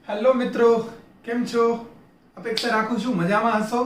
Hello મિત્રો, કેમ છો? અપેક્ષા રાખું છું મજામાં હશો.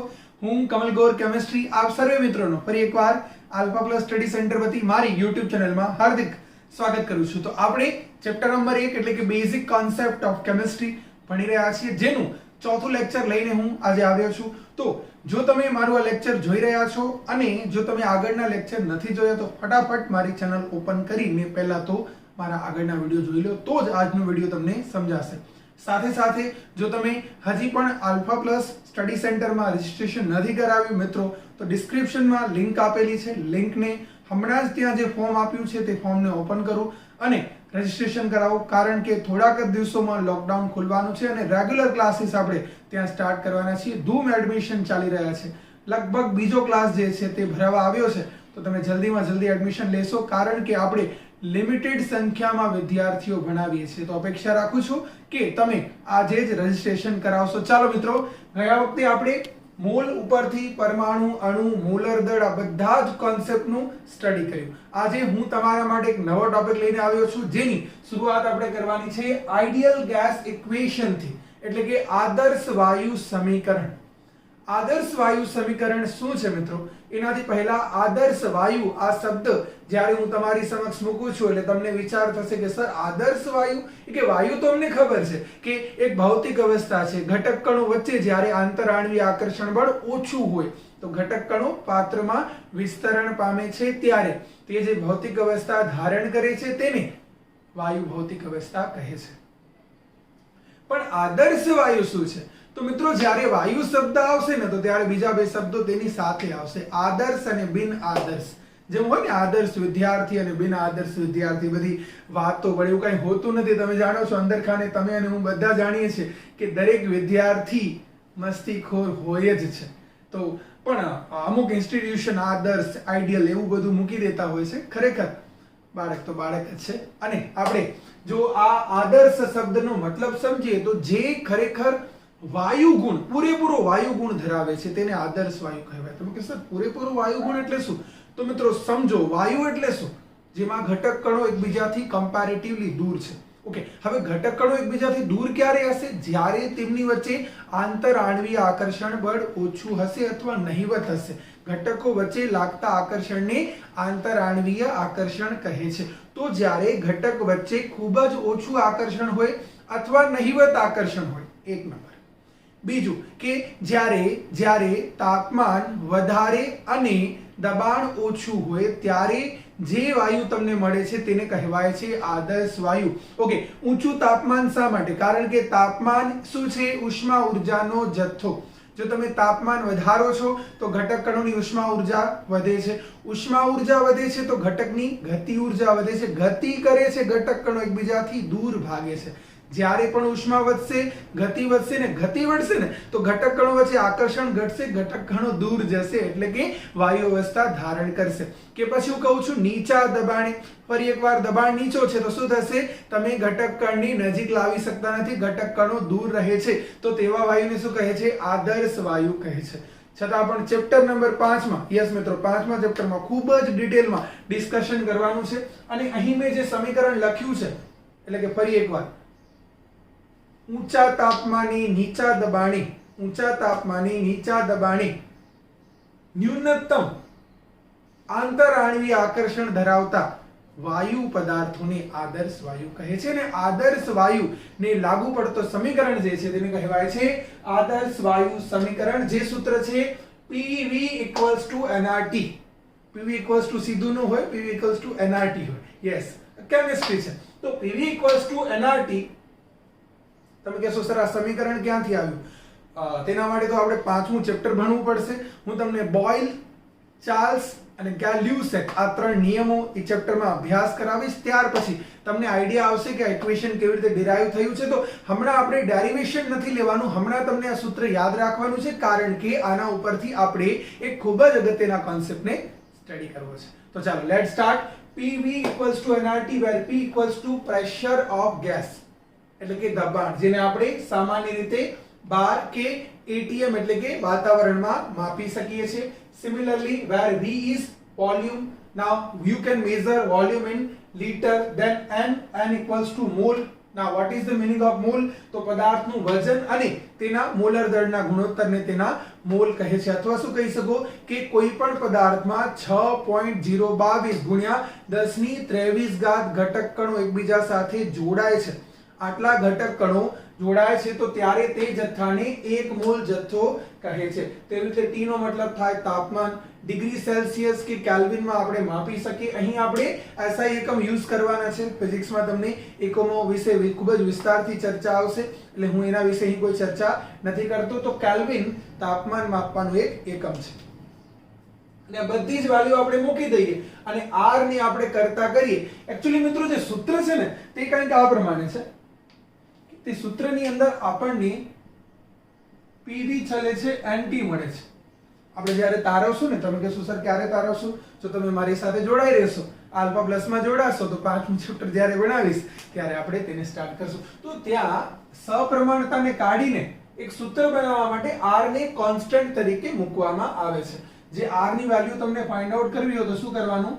હું કમલ ગોર કેમિસ્ટ્રી આપ સર્વે મિત્રોનો ફરી એકવાર આલ્ફા પ્લસ સ્ટડી સેન્ટર વતી મારી યુટ્યુબ ચેનલમાં હાર્દિક સ્વાગત કરું છું. તો આપણે ચેપ્ટર નંબર 1 એટલે કે બેઝિક કોન્સેપ્ટ ઓફ કેમિસ્ટ્રી ભણી રહ્યા છીએ, જેનું ચોથું લેક્ચર લઈને હું આજે આવ્યો છું. તો જો તમે મારું આ લેક્ચર જોઈ રહ્યા છો અને જો તમે આગળના લેક્ચર નથી જોયા તો ફટાફટ મારી ચેનલ ઓપન કરીને પહેલા તો મારા આગળના વિડીયો જોઈ લો, તો જ આજનો વિડીયો તમને સમજાશે. સાથે સાથે જો તમે હજી પણ આલ્ફા પ્લસ સ્ટડી સેન્ટરમાં રજીસ્ટ્રેશન નથી કરાવ્યું મિત્રો, તો ડિસ્ક્રિપ્શનમાં લિંક આપેલી છે. લિંકને હમણાં જ ત્યાં જે ફોર્મ આપ્યું છે તે ફોર્મને ઓપન કરો અને રજીસ્ટ્રેશન કરાવો, કારણ કે થોડાક જ દિવસોમાં લોકડાઉન ખુલવાનું છે અને રેગ્યુલર ક્લાસીસ આપણે ત્યાં સ્ટાર્ટ કરવાના છીએ. ધૂમ એડમિશન ચાલી રહ્યા છે. લગભગ બીજો ક્લાસ જે છે તે ભરાવા આવ્યો છે, તો તમે જલ્દીમાં જલ્દી એડમિશન લેશો, કારણ કે આપણે લિમિટેડ સંખ્યામાં વિદ્યાર્થીઓ ભણાવીએ છીએ. તો અપેક્ષા રાખું છું કે તમે આજે જ રજીસ્ટ્રેશન કરાવશો. ચાલો મિત્રો, ગયા વખતે આપણે મોલ ઉપરથી પરમાણુ, અણુ, મોલર દળ આ બધા જ કોન્સેપ્ટનું સ્ટડી કર્યું. આજે હું તમારા માટે એક નવો ટોપિક લઈને આવ્યો છું, જેની શરૂઆત આપણે કરવાની છે આઈડિયલ ગેસ ઇક્વેશન થી, એટલે કે આદર્શ વાયુ સમીકરણ. આદર્શ વાયુ સમીકરણ શું છે મિત્રો? એનાથી પહેલા આદર્શ વાયુ આ શબ્દ જ્યારે હું તમારી સમક્ષ મૂકું છું એટલે તમને વિચાર થશે કે સર આદર્શ વાયુ કે વાયુ તો અમને ખબર છે કે એક ભૌતિક અવસ્થા છે. ઘટક કણો વચ્ચે જ્યારે આંતરઆણ્વીય આકર્ષણ બળ ઓછું હોય તો ઘટક કણો પાત્રમાં વિસ્તરણ પામે છે, ત્યારે તે જે ભૌતિક અવસ્થા ધારણ કરે છે તેને વાયુ ભૌતિક અવસ્થા કહે છે. પણ આદર્શ વાયુ શું છે? તો મિત્રો, જ્યારે વાયુ શબ્દ આવશે ને તો ત્યારે બીજા બે શબ્દો તેની સાથે આવશે, આદર્શ અને બિન આદર્શ. જેમ હોય ને આદર્શ વિદ્યાર્થી અને બિન આદર્શ વિદ્યાર્થી, બધી વાતો પણ એવું કઈ હોતું નથી. તમે જાણો છો, અંદર ખાને તમે અને હું બધા જાણીએ છીએ કે દરેક વિદ્યાર્થી મસ્તીખોર હોય જ છે. તો પણ અમુક ઇન્સ્ટિટ્યુશન આદર્શ, આઈડિયલ એવું બધું મૂકી દેતા હોય છે. ખરેખર બાળક તો બાળક જ છે. અને આપણે જો આ આદર્શ શબ્દનો મતલબ સમજીએ તો જે ખરેખર વાયુ ગુણ, પૂરેપૂરો વાયુ ગુણ ધરાવે છે તેને આદર્શ વાયુ કહેવાય. તમે કે સર પૂરેપૂરો વાયુ ગુણ એટલે શું? તો મિત્રો સમજો, વાયુ એટલે શું? જેમાં ઘટક કણો એકબીજાથી કમ્પેરેટિવલી દૂર છે. ઓકે, હવે ઘટક કણો એકબીજાથી દૂર ક્યારે હશે? જ્યારે તેમની વચ્ચે આંતરઆણ્વીય આકર્ષણ બળ ઓછું હશે અથવા નહિવત હશે. ઘટકો વચ્ચે લાગતા આકર્ષણને આંતરઆણ્વીય આકર્ષણ કહે છે. તો જ્યારે ઘટક વચ્ચે ખૂબ જ ઓછું આકર્ષણ હોય અથવા નહિવત આકર્ષણ હોય, એક નંબર. બીજું કે જ્યારે તાપમાન વધારે અને દબાણ ઓછું હોય ત્યારે જે વાયુ તમને મળે છે તેને કહેવાય છે આદર્શ વાયુ. ઓકે, ઊંચું તાપમાન શા માટે? કારણ કે તાપમાન શું છે? ઉષ્મા ઉર્જાનો જથ્થો. જો તમે તાપમાન વધારો છો તો ઘટક કણોની ઉષ્મા ઉર્જા વધે છે. ઉષ્મા ઉર્જા વધે છે તો ઘટકની ગતિ ઉર્જા વધે છે. ગતિ કરે છે ઘટક કણો એકબીજાથી દૂર ભાગે છે. જ્યારે પણ ઉષ્મા વધશે, ગતિ વધશે ને ગતિ વધશે ને તો ઘટક કણો વચ્ચે આકર્ષણ ઘટશે, ઘટક કણો દૂર જશે, એટલે કે વાયુ અવસ્થા ધારણ કરશે. કે પછી હું કહું છું નીચા દબાણે, ફરી એકવાર દબાણ નીચો છે તો શું થશે? તમે ઘટક કણની નજીક લાવી શકતા નથી, ઘટક કણો દૂર રહે છે, તો તેવા વાયુને શું કહે છે? આદર્શ વાયુ કહે છે. છતાં પણ ચેપ્ટર નંબર 5 માં, યસ મિત્રો, 5મા ચેપ્ટરમાં ખૂબ જ ડિટેલમાં ડિસ્કશન કરવાનું છે. અને અહીં મેં જે સમીકરણ લખ્યું છે, એટલે કે ફરી એકવાર, ઊંચા તાપમાને નીચા દબાણે ન્યૂનતમ આંતરઆણ્વીય આકર્ષણ ધરાવતા વાયુ પદાર્થોને આદર્શ વાયુ કહે છે. અને આદર્શ વાયુ ને લાગુ પડતો સમીકરણ જે છે તેને કહેવાય છે આદર્શ વાયુ સમીકરણ. જે સૂત્ર છે PV = nRT. PV = સીધું ન હોય, PV = nRT હોય. યસ, કેમિસ્ટ્રી છે. તો PV = nRT. તમે કહેશો સર આ સમીકરણ ક્યાંથી આવ્યું? તેના માટે તો આપણે 5મું ચેપ્ટર ભણવું પડશે. હું તમને બોઇલ, ચાર્લ્સ અને ગેલ્યુસેક આ 3 નિયમો એ ચેપ્ટરમાં અભ્યાસ કરાવીશ. ત્યાર પછી તમને આઈડિયા આવશે કે આ ઇક્વેશન કેવી રીતે ડિરાઈવ થયું છે. તો હમણાં આપણે ડેરિવેશન નથી લેવાનું, હમણાં તમને આ સૂત્ર યાદ રાખવાનું છે, કારણ કે આના ઉપરથી આપણે એક ખૂબ જ અગત્યના કોન્સેપ્ટને સ્ટડી કરવો છે. તો ચાલો let's start. PV = nRT, where P = pressure of gas, એટલે કે દબાણ, જેને આપણે સામાન્ય રીતે બાર કે ATM એટલે કે વાતાવરણમાં માપી શકીએ છીએ. Similarly, where V is volume, now you can measure volume in liter, then N = mole now what is the meaning of mall? તો પદાર્થનું વજન અને તેના મોલર દળના ગુણોત્તરને તેના મોલ કહે છે. અથવા શું કહી શકો કે કોઈ પણ પદાર્થમાં 6.022 ગુણ્યા 1023 ઘટક કણો એકબીજા સાથે જોડાય છે. આટલા ઘટક કણો જોડાય છે તો ત્યારે તે જથ્થાને 1 મોલ જથ્થો કહે છે. તેવી રીતે T નો મતલબ થાય તાપમાન. ડિગ્રી સેલ્સિયસ કે કેલ્વિનમાં આપણે માપી શકીએ. અહીં આપણે SI એકમ યુઝ કરવાના છે. ફિઝિક્સમાં તમને એકમો વિશે ખૂબ જ વિસ્તારથી ચર્ચા આવશે, એટલે હું એના વિશે અહીં કોઈ ચર્ચા નથી કરતો. તો કેલ્વિન તાપમાન માપવાનું એક એકમ છે. અને બધી જ વેલ્યુ આપણે મૂકી દઈએ અને R ને આપણે કરતા કરીએ. એકચ્યુઅલી મિત્રો જે સૂત્ર છે ને તે કંઈક આ પ્રમાણે છે. તે સૂત્રની અંદર આપણને PV ચલે છે NT મળે છે. આપણે જ્યારે તારવશું ને, તમે કહેશો સર ક્યારે તારવશું? જો તમે મારી સાથે જોડાઈ રહેશો, આલ્ફા પ્લસ માં જોડાશો તો 5મું ચેપ્ટર જ્યારે બનાવીશ ત્યારે આપણે તેને સ્ટાર્ટ કરશું. તો ત્યાં સપ્રમાણતાને કાઢીને એક સૂત્ર બનાવવા માટે R ને કોન્સ્ટન્ટ તરીકે મૂકવામાં આવે છે. જે R ની વેલ્યુ તમને ફાઇન્ડ આઉટ કરવી હોય તો શું કરવાનું?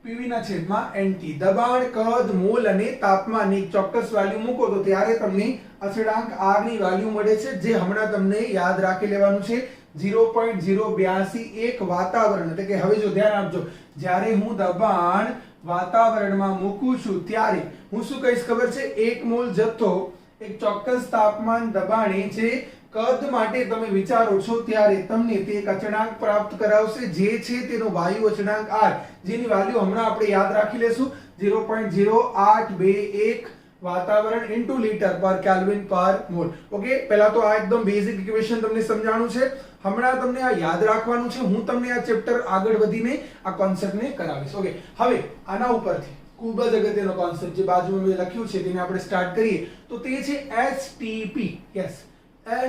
PV ના છેદમાં NT. દબાણ, કદ, મોલ અને તાપમાનની ચોક્કસ વેલ્યુ મૂકો તો ત્યારે તમને અચળાંક R ની વેલ્યુ મળે છે, જે હમણાં તમને યાદ રાખી લેવાનું છે. 0.082 વાતાવરણ. એટલે કે હવે જો ધ્યાન આપજો, જ્યારે હું દબાણ વાતાવરણમાં મૂકું છું ત્યારે હું શું કહીશ ખબર છે? 1 મોલ જથ્થો એક ચોક્કસ તાપમાન દબાણે જે કદ માટે તમે વિચારો છો ત્યારે તમને તે એક અચળાંક પ્રાપ્ત કરાવશે, જે છે તેનો વાયુ અચળાંક R, જેની વેલ્યુ હમણાં આપણે યાદ રાખી લેશું. 0.0821 વાતાવરણ ઇન્ટુ લીટર પર કેલ્વિન પર મોલ. ઓકે, પહેલા તો આ એકદમ બેઝિક ઇક્વેશન તમને સમજાણું છે. હમણાં તમને આ યાદ રાખવાનું છે. હું તમને આ ચેપ્ટર આગળ વધીને આ કોન્સેપ્ટને કરાવીશ. ઓકે, હવે આના ઉપરથી ખૂબ જ અગત્યનો કોન્સેપ્ટ જે બાજુમાં મેં લખ્યું છે તેને આપણે સ્ટાર્ટ કરીએ. તો તે છે STP. Yes,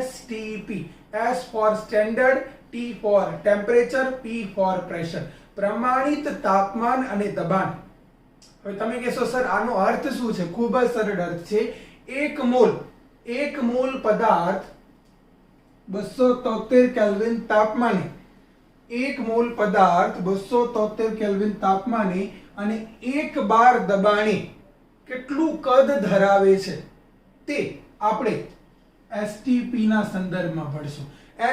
STP. S for standard, T for temperature, P for pressure. પ્રમાણિત તાપમાન અને દબાણ. હવે તમે કહેશો સર આનો અર્થ શું છે? ખૂબ જ સરળ અર્થ છે. 1 મોલ પદાર્થ 273 કેલ્વિન તાપમાને, 1 મોલ પદાર્થ 273 કેલ્વિન તાપમાને અને 1 બાર દબાણે કેટલું કદ ધરાવે છે તે આપણે STP ના સંદર્ભમાં ભણશું.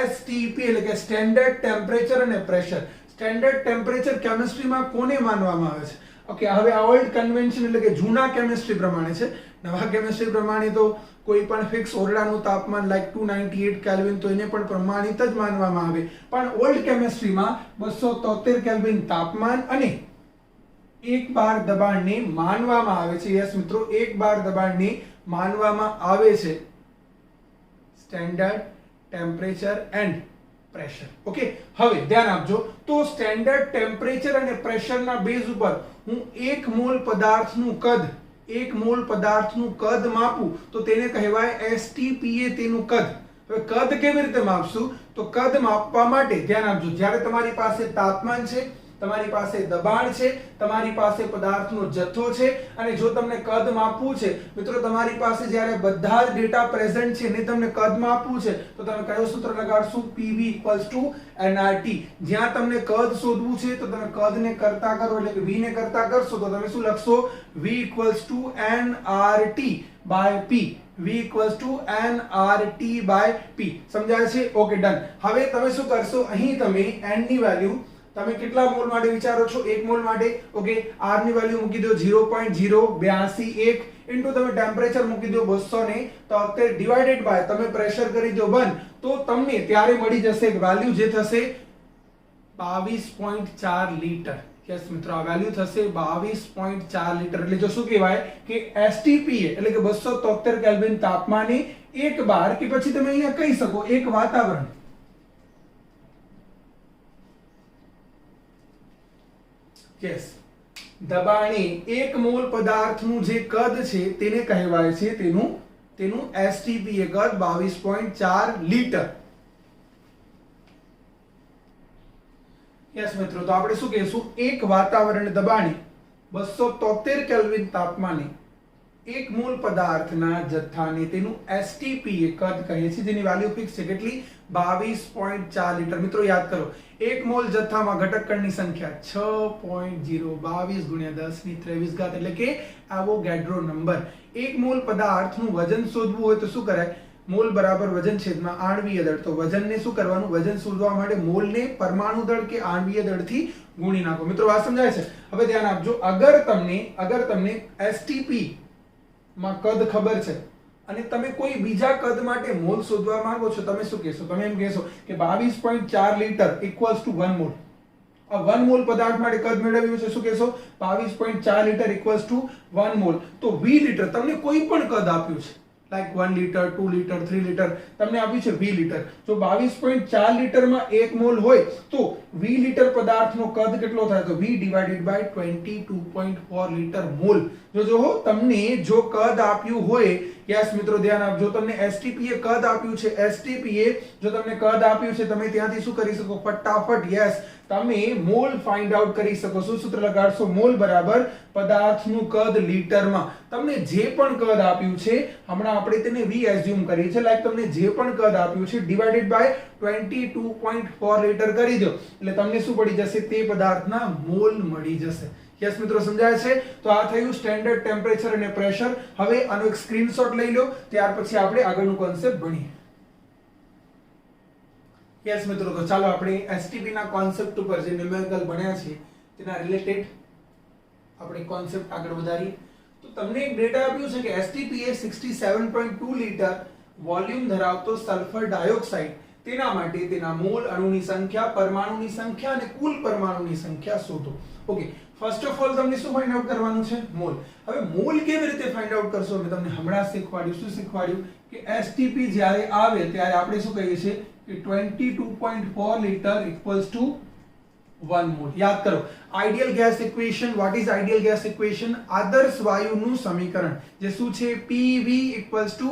STP એટલે કે સ્ટેન્ડર્ડ ટેમ્પરેચર અને પ્રેશર. સ્ટેન્ડર્ડ ટેમ્પરેચર કેમિસ્ટ્રીમાં કોને માનવામાં આવે છે? ઓકે, હવે આ ઓલ્ડ કન્વેન્શન એટલે કે જૂના કેમિસ્ટ્રી પ્રમાણે છે. નવા કેમિસ્ટ્રી પ્રમાણે તો કોઈ પણ ફિક્સ ઓરડાનું તાપમાન લાઈક 298 કેલ્વિન તો એને પણ પ્રમાણિત જ માનવામાં આવે. પણ ઓલ્ડ કેમિસ્ટ્રીમાં 273 કેલ્વિન તાપમાન અને 1 બાર દબાણને માનવામાં આવે છે. યસ મિત્રો, 1 બાર દબાણને માનવામાં આવે છે standard temperature and pressure. Okay, હવે ધ્યાન આપજો. તો સ્ટેન્ડર્ડ ટેમ્પરેચર અને પ્રેશરના બેઝ ઉપર હું 1 મોલ પદાર્થનું કદ માપું તો તેને કહેવાય STPA, તેનું કદ. હવે કદ કેવી રીતે માપશું? તો કદ માપવા માટે ધ્યાન આપજો, જ્યારે તમારી પાસે તાપમાન છે, તમારી પાસે દબાણ છે, તમારી પાસે પદાર્થનો જથ્થો છે અને જો તમને કદ માપવું છે મિત્રો, તમારી પાસે જ્યારે બધા જ ડેટા પ્રેઝન્ટ છે ને તમને કદ માપવું છે તો તમે કયો સૂત્ર લગાડશો? PV nRT. જ્યાં તમને કદ શોધવું છે તો તમે કદને કરતા કરો એટલે કે V ને કરતા કરશો તો તમે શું લખશો? V nRT by P. V nRT by P. સમજાય છે? Okay, done. હવે તમે શું કરશો? અહીં તમે n ની વેલ્યુ તમે કેટલા મોલ માટે વિચારો છો? 1 મોલ માટે. ઓકે, R ની વેલ્યુ મૂકી દો 0.082 ઇન્ટુ તમે ટેમ્પરેચર મૂકી દો 273 ડિવાઇડેડ બાય તમે પ્રેશર કરી દો 1 તો તમને ત્યારે મળી જશે એક વેલ્યુ જે થશે 22.4 લીટર. યસ મિત્રો, આ વેલ્યુ થશે 22.4 લીટર. એટલે જો શું કહેવાય કે STPA એટલે કે 273 કેલ્વિન તાપમાને 1 બાર કે પછી તમે અહીંયા કહી શકો 1 વાતાવરણ. યસ, દબાણે 1 મોલ પદાર્થનું જે કદ છે તેને કહેવાય છે તેનું STPA કદ 22.4 લીટર. યસ મિત્રો, તો આપણે શું કહીશું? 1 વાતાવરણ દબાણે 273 કેલ્વિન તાપમાને એક મોલ પદાર્થના જથ્થાને તેનું STP એ કદ કહે છે, જેની વેલ્યુ ફિક્સ છે કેટલી 22.4 લિટર. મિત્રો યાદ કરો, એક મોલ જથ્થામાં ઘટક કણની સંખ્યા 6.0 22 ગુણ્યા 10 ની 23 ઘાત એટલે કે એવોગાડ્રો નંબર. એક મોલ પદાર્થનું વજન શોધવું હોય તો શું કરાય? મોલ બરાબર વજન છેદમાં આણ્વીય દળ. તો વજનને શું કરવાનું? વજન શોધવા માટે મોલને પરમાણુ દળ કે આણ્વીય દળથી ગુણી નાખો. મિત્રો વાત સમજાય છે? હવે ધ્યાન આપજો, અગર તમને STP માં કદ ખબર છે અને તમે કોઈ બીજા કદ માટે મોલ શોધવા માંગો છો, તમે શું કહેશો? તમે એમ કહેશો કે 22.4 લિટર ઇક્વલ્સ ટુ 1 મોલ. આ 1 મોલ પદાર્થ માટે કદ મેળવ્યું છે, શું કહેશો? 22.4 લિટર ઇક્વલ્સ ટુ 1 મોલ. તો V લિટર તમને કોઈ પણ કદ આપ્યું છે, લાઈક 1 લિટર 2 લિટર 3 લિટર તમને આપ્યું છે V લિટર. જો 22.4 લિટરમાં 1 મોલ હોય તો V લિટર પદાર્થનો કદ કેટલો થાય? તો V divided by 22.4 litre mole. જો તમને જો કદ આપ્યું હોય, યસ મિત્રો ધ્યાન આપજો, તમને STP એ કદ આપ્યું છે, STP એ જો તમને કદ આપ્યું છે, તમે ત્યાંથી શું કરી શકો? ફટાફટ યસ તમે મોલ ફાઇન્ડ આઉટ કરી શકો. શું સૂત્ર લગાડશો? મોલ બરાબર પદાર્થનું કદ લીટરમાં. તમને જે પણ કદ આપ્યું છે, હમણાં આપણે તેને V એઝ્યુમ કરીએ છીએ, લાઈક તમને જે પણ કદ આપ્યું છે ડિવાઇડેડ બાય 22.4 લિટર કરી દો એટલે તમને શું પડી જશે? તે પદાર્થના મોલ મળી જશે. યસ મિત્રો સમજાય છે? તો આ થયું સ્ટેન્ડર્ડ ટેમ્પરેચર અને પ્રેશર. હવે આનો એક સ્ક્રીનશોટ લઈ લો, ત્યાર પછી આપણે આગળનું કોન્સેપ્ટ ભણીએ. યસ મિત્રો, તો ચાલો આપણે STP ના કોન્સેપ્ટ ઉપર જે ન્યુમેરિકલ ભણ્યા છે તેના રિલેટેડ આપણે કોન્સેપ્ટ આગળ વધારીએ. તો તમને એક ડેટા આપ્યું છે કે STP એ 67.2 લિટર વોલ્યુમ ધરાવતો સલ્ફર ડાયોક્સાઇડ, તેના માટે તેના મોલ, અણુની સંખ્યા, પરમાણુની સંખ્યા અને કુલ પરમાણુની સંખ્યા શોધો. ઓકે, ફર્સ્ટ ઓફ ઓલ તમને શું ફાઇન્ડ આઉટ કરવાનું છે? મોલ. હવે મોલ કેવી રીતે ફાઇન્ડ આઉટ કરશો? મેં તમને હમણાં શીખવાડ્યું. શું શીખવાડ્યું? કે STP જ્યારે આવે ત્યારે આપણે શું કહીએ છીએ કે 22.4 લિટર ઇક્વલ્સ ટુ 1 મોલ. યાદ કરો, ideal gas equation. What is ideal gas equation? આદર્શ વાયુનું સમીકરણ, જે શું છે? PV equals to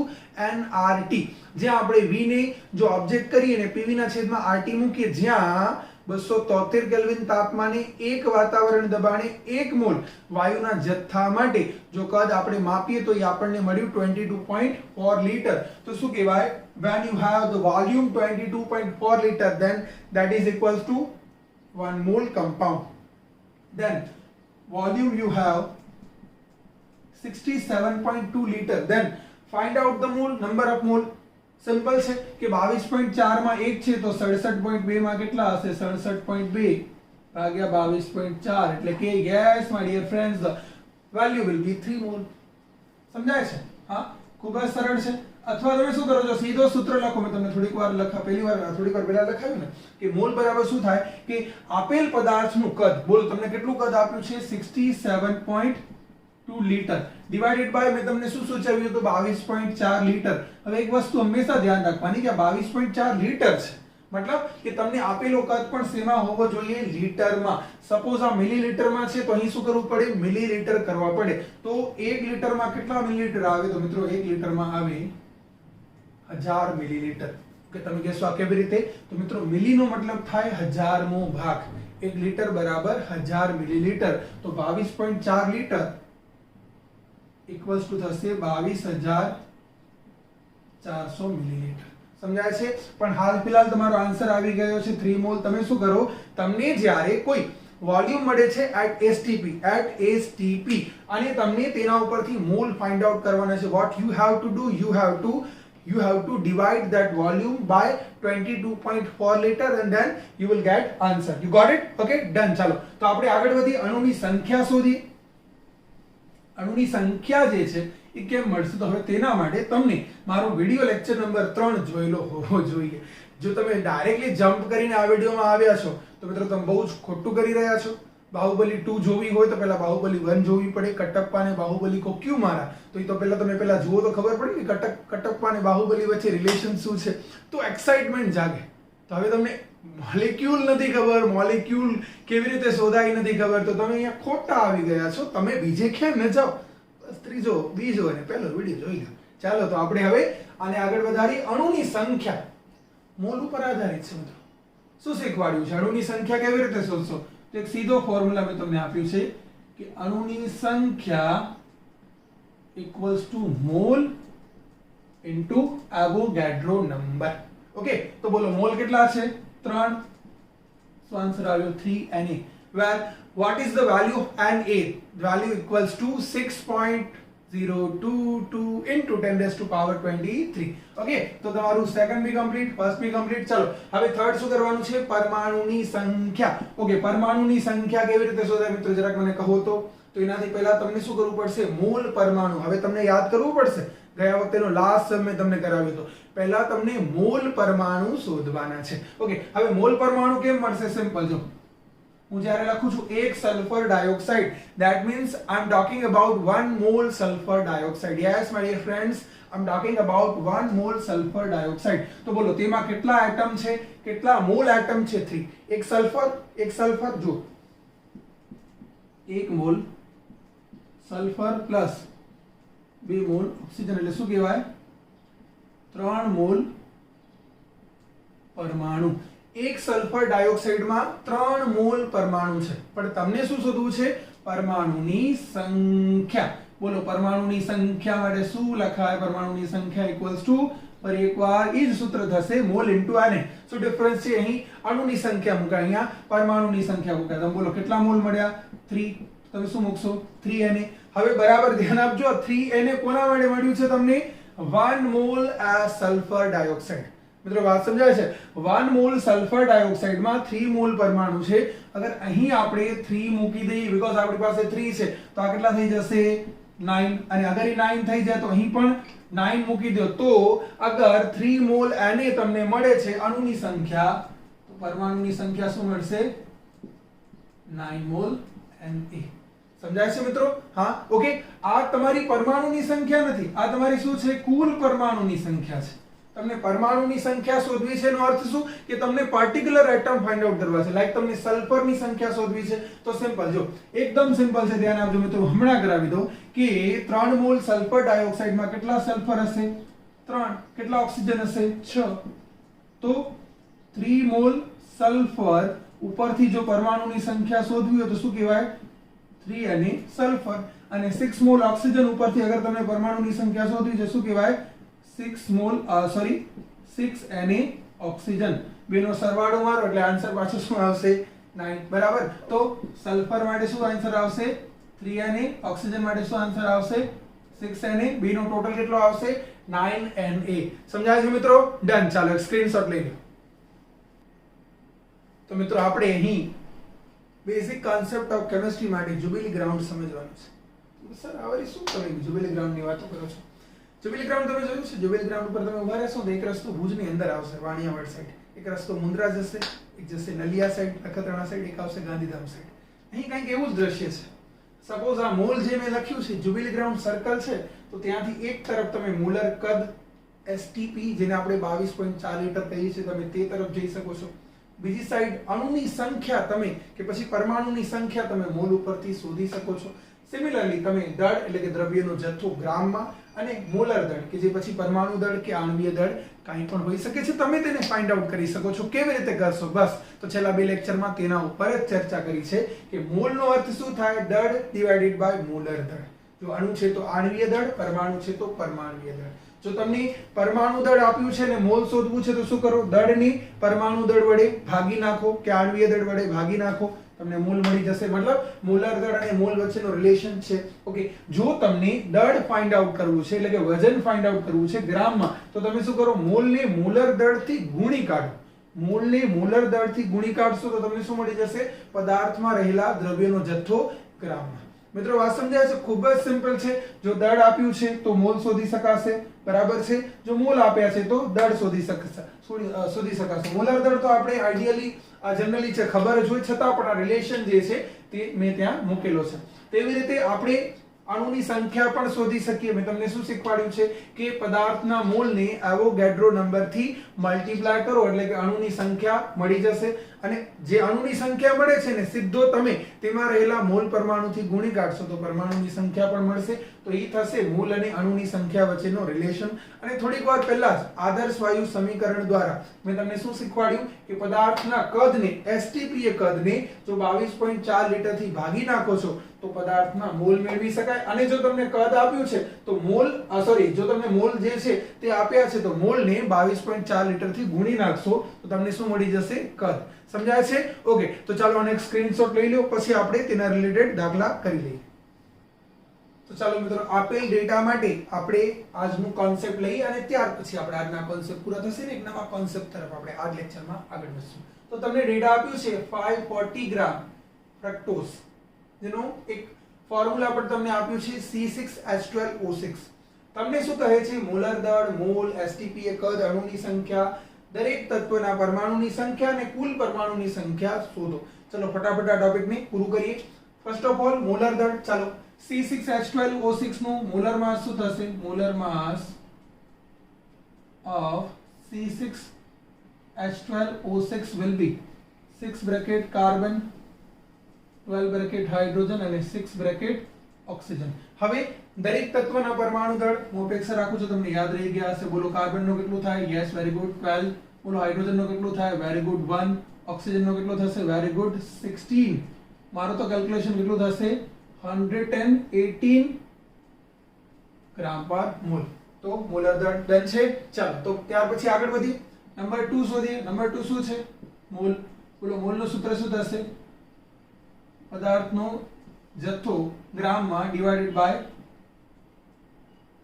nRT. જ્યાં આપણે V ને જો ઓબ્જેક્ટ કરીએ ને PV ના છેદમાં RT મૂકીએ, જ્યાં 273 કેલ્વિન તાપમાને 1 વાતાવરણ દબાણે 1 મોલ વાયુના જથ્થા માટે જો કદ આપણે માપીએ તો એ આપણને મળ્યું 22.4 લિટર. તો શું કહેવાય? when you have the volume 22.4 liter, then that is equals to 1 mole compound. Then volume you have 67.2 liter. Then find out the mole, number of mole. Simple છે કે 22.4 માં 1 છે તો 67.2 માં કેટલા હશે? 67.2 ભાગ્યા 22.4 એટલે કે yes my dear friends, the value will be 3 mole. સમજાય છે? હા, ખૂબ જ સરળ છે. અથવા તમે શું કરો છો? સીધો સૂત્ર લખો. મેં તમને થોડીક વાર થોડીક વાર પહેલા લખાવ્યું ને કે મોલ બરાબર શું થાય કે આપેલ પદાર્થનું કદ, બોલો તમને કેટલું કદ આપ્યું છે? 67.2 લિટર ડિવાઇડેડ બાય મેં તમને શું સૂચવ્યું હતું? 22.4 લિટર. હવે એક વસ્તુ હંમેશા ધ્યાન રાખવાની કે આ 22.4 લિટર છે, મતલબ કે તમને આપેલો કદ પણ શેમાં હોવો જોઈએ? લીટરમાં. સપોઝ આ મિલીલીટરમાં છે તો અહીં શું કરવું પડે? મિલીલીટર કરવા પડે. તો 1 લીટરમાં કેટલા મિલીલીટર આવે? તો મિત્રો 1 લીટરમાં આવે 1000 મિલીલીટર. કે તમે કહેશો આ કેવી રીતે? તો મિત્રો મિલીનો મતલબ થાય 1000મો ભાગ. 1 લીટર બરાબર 1000 મિલીલીટર. તો 22.4 લીટર ઇક્વલ્સ ટુ થશે 22,400 મિલીલીટર. સમજાય છે? પણ હાલ ફિલહાલ તમારો આન્સર આવી ગયો છે 3 મોલ. તમે શું કરો? તમને જ્યારે કોઈ વોલ્યુમ મળે છે એટ STP અને તમને તેના ઉપરથી મોલ ફાઇન્ડ આઉટ કરવાના છે. What you have to do? you have to divide that volume by 22.4 liter and then you will get answer. You got it? Okay, done. ચાલો તો આપણે આગળ વધીએ, અણુની સંખ્યા શોધીએ. અણુની સંખ્યા જે છે એ કેમ મળશે? તો હવે તેના માટે તમને મારો વિડિયો લેક્ચર નંબર 3 જોયેલો હોવો જોઈએ. જો તમે ડાયરેક્ટલી જમ્પ કરીને આ વિડિયોમાં આવ્યા છો તો મિત્રો તમે બહુ જ ખોટું કરી રહ્યા છો. બાહુબલી 2 જોવી હોય તો પહેલા બાહુબલી 1 જોવી પડે. કટપ્પા ને બાહુબલી કો ક્યું મારા? તો એ તો પહેલા તમે જુઓ તો ખબર પડે કે કટપ્પા ને બાહુબલી વચ્ચે રિલેશન શું છે. તો એક્સાઇટમેન્ટ જાગે. તો હવે તમને મોલેક્યુલ નથી ખબર, મોલેક્યુલ કેવી રીતે શોધાય નથી ખબર, તો તમે અહીંયા ખોટા આવી ગયા છો. તમે બીજે ક્યાં ન જાઓ, બસ બીજો અને પહેલો વિડિયો જોઈ લો. ચાલો તો આપણે હવે આને આગળ વધારી. અણુની સંખ્યા મોલ ઉપર આધારિત છે મિત્રો. શું શીખવાડ્યું છે? અણુની સંખ્યા કેવી રીતે શોધશો? તો એક સીધો ફોર્મ્યુલા મેં તમને આપ્યું છે કે અણુની સંખ્યા equals to mole into Avogadro number. Okay, तो बोलो मोल કેટલા છે? 3. So answer આવ્યો 3Na, where what is the value of Na? The value equals to 6.022 into 10 raised to power 23. Okay, તો તમારું સેકન્ડ બી કમ્પ્લીટ, ફર્સ્ટ બી કમ્પ્લીટ. ચલો હવે થર્ડ શું કરવાનું છે? પરમાણુની સંખ્યા. ઓકે, પરમાણુની સંખ્યા કેવી રીતે શોધાય મિત્રો, જરાક મને કહો તો એનાથી પહેલા તમને શું કરવું પડશે? મોલ પરમાણુ. હવે તમને યાદ કરવું પડશે, ગયા વખતેનો લાસ્ટ સમ મેં તમને કરાવ્યો હતો. પહેલા તમને મોલ પરમાણુ શોધવાના છે. ઓકે, હવે મોલ પરમાણુ કેમ મળશે? સિમ્પલ. જો હું જ્યારે લખું છું 1 sulphur dioxide, that means I'm talking about 1 mole sulfur dioxide. Yes my dear friends, I'm talking about 1 mole sulfur dioxide. તો બોલો તેમાં કેટલા એટમ છે? કેટલા મોલ એટમ છે? 3. એક સલ્ફર જો 1 mall sulphur plus 2 mall oxygen એટલે શું કહેવાય? 3 મોલ પરમાણુ. એક સલ્ફર ડાયોક્સાઇડમાં 3 મોલ પરમાણુ છે, પણ તમને શું શોધવું છે? પરમાણુની સંખ્યા. બોલો પરમાણુની સંખ્યા માટે શું લખાય? પરમાણુની સંખ્યા ઇક્વલ્સ ટુ, ફરી એકવાર એ જ સૂત્ર થશે, મોલ ઇન્ટુ Na. શું ડિફરન્સ છે? અહીં અણુની સંખ્યા મુકાય, અહીંયા પરમાણુની સંખ્યા મુકાય. તમે બોલો કેટલા મોલ મળ્યા? 3. તમે શું મૂકશો? 3Na. હવે બરાબર ધ્યાન આપજો, 3Na કોના માટે મળ્યું છે તમને? 1 મોલ સલ્ફર ડાયોક્સાઇડ. મિત્રો વાત સમજાય છે? 1 મોલ સલ્ફર ડાયોક્સાઇડ માં 3 મોલ પરમાણુ છે. અગર અહીં આપણે 3 મૂકી દઈએ, બીકોઝ આપણી પાસે 3 છે, તો આ કેટલા થઈ જશે? 9. અને અગર એ 9 થઈ જાય તો અહીં પણ 9 મૂકી દો, તો અગર 3 મોલ Na તમને મળે છે અણુની સંખ્યા, તો પરમાણુની સંખ્યા શું મળશે? 9 મોલ Na. સમજાય છે મિત્રો? હા, ઓકે. આ તમારી પરમાણુની સંખ્યા નથી, આ તમારી શું છે? કુલ પરમાણુની સંખ્યા છે. તમને પરમાણુની સંખ્યા શોધવી છે એનો અર્થ શું? કે તમને પર્ટિક્યુલર એટમ ફાઇન્ડ આઉટ કરવા છે. લાઈક તમને સલ્ફરની સંખ્યા શોધવી છે, તો સિમ્પલ. જો એકદમ સિમ્પલ છે, ધ્યાન આપજો મિત્રો, હમણાં કરાવી દો કે 3 મોલ સલ્ફર ડાયોક્સાઇડમાં કેટલા સલ્ફર હશે? 3. કેટલા ઓક્સિજન હશે? 6. તો 3 મોલ સલ્ફર ઉપરથી જો પરમાણુની સંખ્યા શોધવી હોય તો શું કહેવાય? 3Na sulphur. અને 6 મોલ ઓક્સિજન ઉપરથી અગર તમને પરમાણુની સંખ્યા શોધવી છે, શું કહેવાય? 6Na oxygen. બેનો સરવાળો મારો એટલે આન્સર પાછો શું આવશે? 9. બરાબર. તો સલ્ફર માટે શું આન્સર આવશે? 3Na. ઓક્સિજન માટે શું આન્સર આવશે? 6Na. બેનો ટોટલ કેટલો આવશે? 9Na. સમજાય છે મિત્રો? ડન. ચાલો સ્ક્રીનશોટ લઈ લો. તો મિત્રો આપણે અહીં બેઝિક કોન્સેપ્ટ ઓફ કેમિસ્ટ્રી માટે જ્યુબિલી ગ્રાઉન્ડ સમજવાનું છે. સર આવરી શું તમે જ્યુબિલી ગ્રાઉન્ડની વાતો કરો છો? જ્યુબિલી ગ્રાઉન્ડ તમે જોયું છે? જ્યુબિલી ગ્રાઉન્ડ ઉપર તમે ઉભા રહેશો તો એક રસ્તો ભુજની અંદર આવશે વાણિયાવાડ સાઈડ, એક રસ્તો મુન્દ્રા જશે, એક જશે નલિયા સાઈડ, નખત્રાણા સાઈડ, એક આવશે ગાંધીધામ સાઈડ. અહીં કંઈક એવું જ દ્રશ્ય છે. સપોઝ આ મોલ જે મેં લખ્યું છે જ્યુબિલી ગ્રાઉન્ડ સર્કલ છે, તો ત્યાંથી એક તરફ તમે મુલર કદ STP જેને આપણે 22.4 લીટર કહીએ છીએ, તમે તે તરફ જઈ શકો છો. બીજી સાઈડ અણુની સંખ્યા તમે કે પછી પરમાણુની સંખ્યા તમે મોલ ઉપરથી શોધી શકો છો. સિમિલરલી તમે દળ એટલે કે દ્રવ્યનો જથ્થો ગ્રામમાં અને મોલર દળ કે જે પછી પરમાણુ દળ કે આણ્વીય દળ કાંઈ પણ હોઈ શકે છે, તમે તેને ફાઇન્ડ આઉટ કરી શકો છો. કેવી રીતે કરશો? બસ તો છેલ્લા 2 લેક્ચરમાં તેના ઉપર જ ચર્ચા કરી છે કે મોલનો અર્થ શું થાય? દળ ડિવાઇડેડ બાય મોલર દળ. જો અણુ છે તો આણ્વીય દળ, પરમાણુ છે તો પરમાણ્વીય દળ. જો તમને પરમાણુ દળ આપ્યું છે ને મોલ શોધવું છે તો શું કરો? દળની પરમાણુ દળ વડે ભાગી નાખો કે આણ્વીય દળ વડે ભાગી નાખો, તમને મોલ મળી જશે. મતલબ મોલર દળ અને મોલ વચ્ચેનો રિલેશન છે. ઓકે, જો તમને દળ ફાઇન્ડ આઉટ કરવું છે એટલે કે વજન ફાઇન્ડ આઉટ કરવું છે ગ્રામમાં, તો તમે શું કરો? મોલને મોલર દળથી ગુણી કાઢો. મોલને મોલર દળથી ગુણી કાઢશો તો તમને શું મળી જશે? પદાર્થમાં રહેલા દ્રવ્યનો જથ્થો ગ્રામમાં. મિત્રો વાત સમજાય છે? ખૂબ જ સિમ્પલ છે. જો દળ આપ્યું છે તો મોલ શોધી શકાશે, બરાબર છે. જો મોલ આપ્યા છે તો દળ શોધી શકાશે. મોલર દળ તો આપણે આઈડિયલી જનરલી છે ખબર જ હોય, છતાં પણ આ રિલેશન જે છે તે મેં ત્યાં મૂકેલો છે. તેવી રીતે આપણે અણુની સંખ્યા પણ શોધી શકીએ. મેં તમને શું શીખવાડ્યું છે કે પદાર્થના મોલને એવોગેડ્રો નંબરથી મલ્ટીપ્લાય કરો એટલે કે અણુની સંખ્યા મળી જશે. અને જે અણુની સંખ્યા મળે છે ને સીધો તમે તેમાં રહેલા મોલ પરમાણુથી ગુણી કાઢશો તો પરમાણુની સંખ્યા પણ મળશે. તો એ થશે મૂલ અને અણુની સંખ્યા વચ્ચેનો રિલેશન. અને થોડીક વાર પહેલા જ આદર્શ વાયુ સમીકરણ દ્વારા મેં તમને શું શીખવાડ્યું કે પદાર્થના કદને એસટીપી કદને જો 22.4 લિટર થી ભાગી નાખો છો તો પદાર્થના મોલ મેળવી શકાય. અને જો તમને કદ આપ્યું છે તો મોલ જો તમને મોલ જે છે તે આપ્યા છે તો મોલને 22.4 લિટર થી ગુણી નાખશો તો તમને શું મળી જશે? કદ. સમજાય છે? ઓકે, તો ચાલો આને એક સ્ક્રીનશોટ લઈ લો, પછી આપણે તેના રિલેટેડ દાખલા કરી લઈએ. તો ચાલો મિત્રો, આપેલ ડેટા માટે આપણે આજનું કોન્સેપ્ટ લઈએ અને ત્યાર પછી આપણે આજના કોન્સેપ્ટ પૂરા થશે ને એક નવા કોન્સેપ્ટ તરફ આપણે આ લેક્ચરમાં આગળ વધશું. તો તમને ડેટા આપ્યું છે 540 ગ્રામ ફ્રક્ટોઝ, જેનો એક ફોર્મ્યુલા પર તમને આપ્યું છે C6H12O6. તમને શું કહે છે? મોલર દળ, મોલ, એસટીપી કદ, અણુની સંખ્યા, દરેક તત્વના પરમાણુની સંખ્યા અને કુલ પરમાણુની સંખ્યા શોધો. ચલો ફટાફટ આ ટોપિકને પૂરું કરીએ. ફર્સ્ટ ઓફ ઓલ મોલર દળ. ચાલો C6H12O6 નું મોલર માસ શું થશે? Molar mass of C6H12O6 will be 6 bracket carbon, 12 bracket hydrogen અને 6 bracket oxygen. હવે દરેક તત્વના પરમાણુ દળ હું અપેક્ષા રાખું છું તમને યાદ રહી ગયા હશે. બોલો કાર્બન નો કેટલું થાય? Yes, very good, 12. બોલો હાઇડ્રોજન નો કેટલું થાય? Very good, 1. ઓક્સિજન નો કેટલો થશે? Very good, 16. મારો તો કેલ્ક્યુલેશન કેટલું થશે? 118 ગ્રામ પર મોલ. તો મોલર દળ ડન છે. ચાલો તો ત્યાર પછી આગળ વધી નંબર 2 શોધીએ. નંબર 2 શું છે? મોલ. બોલો મોલનું સૂત્ર શું થશે? પદાર્થનો જથ્થો ગ્રામમાં ડિવાઇડેડ બાય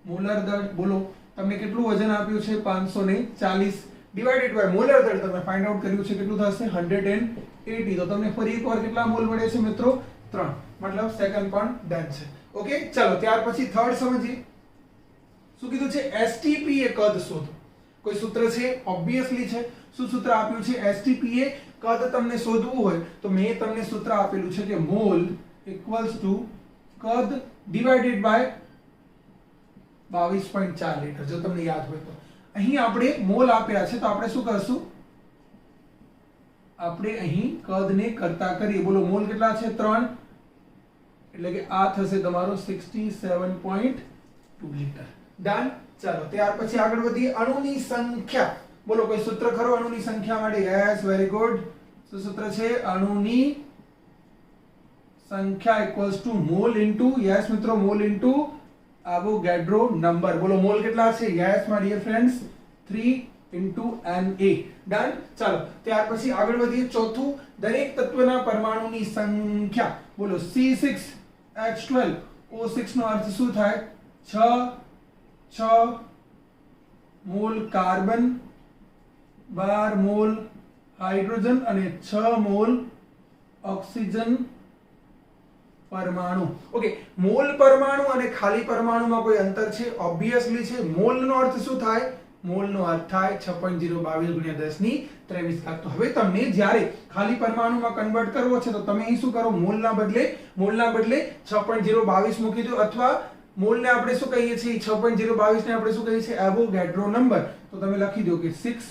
મોલર દળ. બોલો તમને કેટલું વજન આપ્યું છે? 540 ડિવાઇડેડ બાય મોલર દળ તમે ફાઇન્ડ આઉટ કર્યું છે કેટલું થશે? 180. તો તમને ફરી એકવાર કેટલા મોલ મળે છે મિત્રો? 3. મતલબ સેકન્ડ પણ ડન છે. ઓકે, ચાલો ત્યાર પછી થર્ડ સમજીએ. શું કીધું છે? એસટીપી કદ શોધો. કોઈ સૂત્ર છે? ઓબ્વિયસલી છે. શું સૂત્ર આપ્યું છે? એસટીપી કદ તમને શોધવું હોય તો મેં તમને સૂત્ર આપેલું છે કે મોલ ઇક્વલ્સ ટુ કદ ડિવાઇડેડ બાય 22.4 લિટર. જો તમને યાદ હોય તો અહીં આપણે મોલ આપ્યા છે તો આપણે શું કરશું? આપણે અહીં કદને કરતા કરીએ. બોલો મોલ કેટલા છે? 3. એટલે કે આ થશે તમારો 67.2 લિટર. ડન. ચાલો ત્યાર પછી આગળ વધીએ. અણુની સંખ્યા. બોલો કોઈ સૂત્ર ખરો અણુની સંખ્યા માટે? Yes, very good. શું સૂત્ર છે? અણુની સંખ્યા equals to mole into, yes મિત્રો, મોલ ઇન્ટુ એવોગાડ્રો નંબર. બોલો મોલ કેટલા છે? Yes my dear friends, 3 into Na. Done. ચાલો ત્યાર પછી આગળ વધીએ. ચોથું, દરેક તત્વના પરમાણુની સંખ્યા. બોલો C6H12O6 નો અર્થ શું થાય? 6 મોલ કાર્બન, 12 મોલ હાઇડ્રોજન અને 6 મોલ ઓક્સિજન પરમાણુ. ઓકે, મોલ પરમાણુ અને ખાલી પરમાણુમાં કોઈ અંતર છે? ઓબ્વિયસલી છે. મોલ નો અર્થ શું થાય? મોલનો અર્થ થાય 6.022 ગુણ્યા 10 ની 23 ઘાત. તો હવે તમને જ્યારે ખાલી પરમાણુમાં કન્વર્ટ કરવો છે તો તમે અહીં શું કરો? મોલના બદલે 6.022 મૂકી દો, અથવા મોલને આપણે શું કહીએ છીએ? 6.022 ને આપણે શું કહીએ છીએ? Avogadro number. તો તમે લખી દો કે 6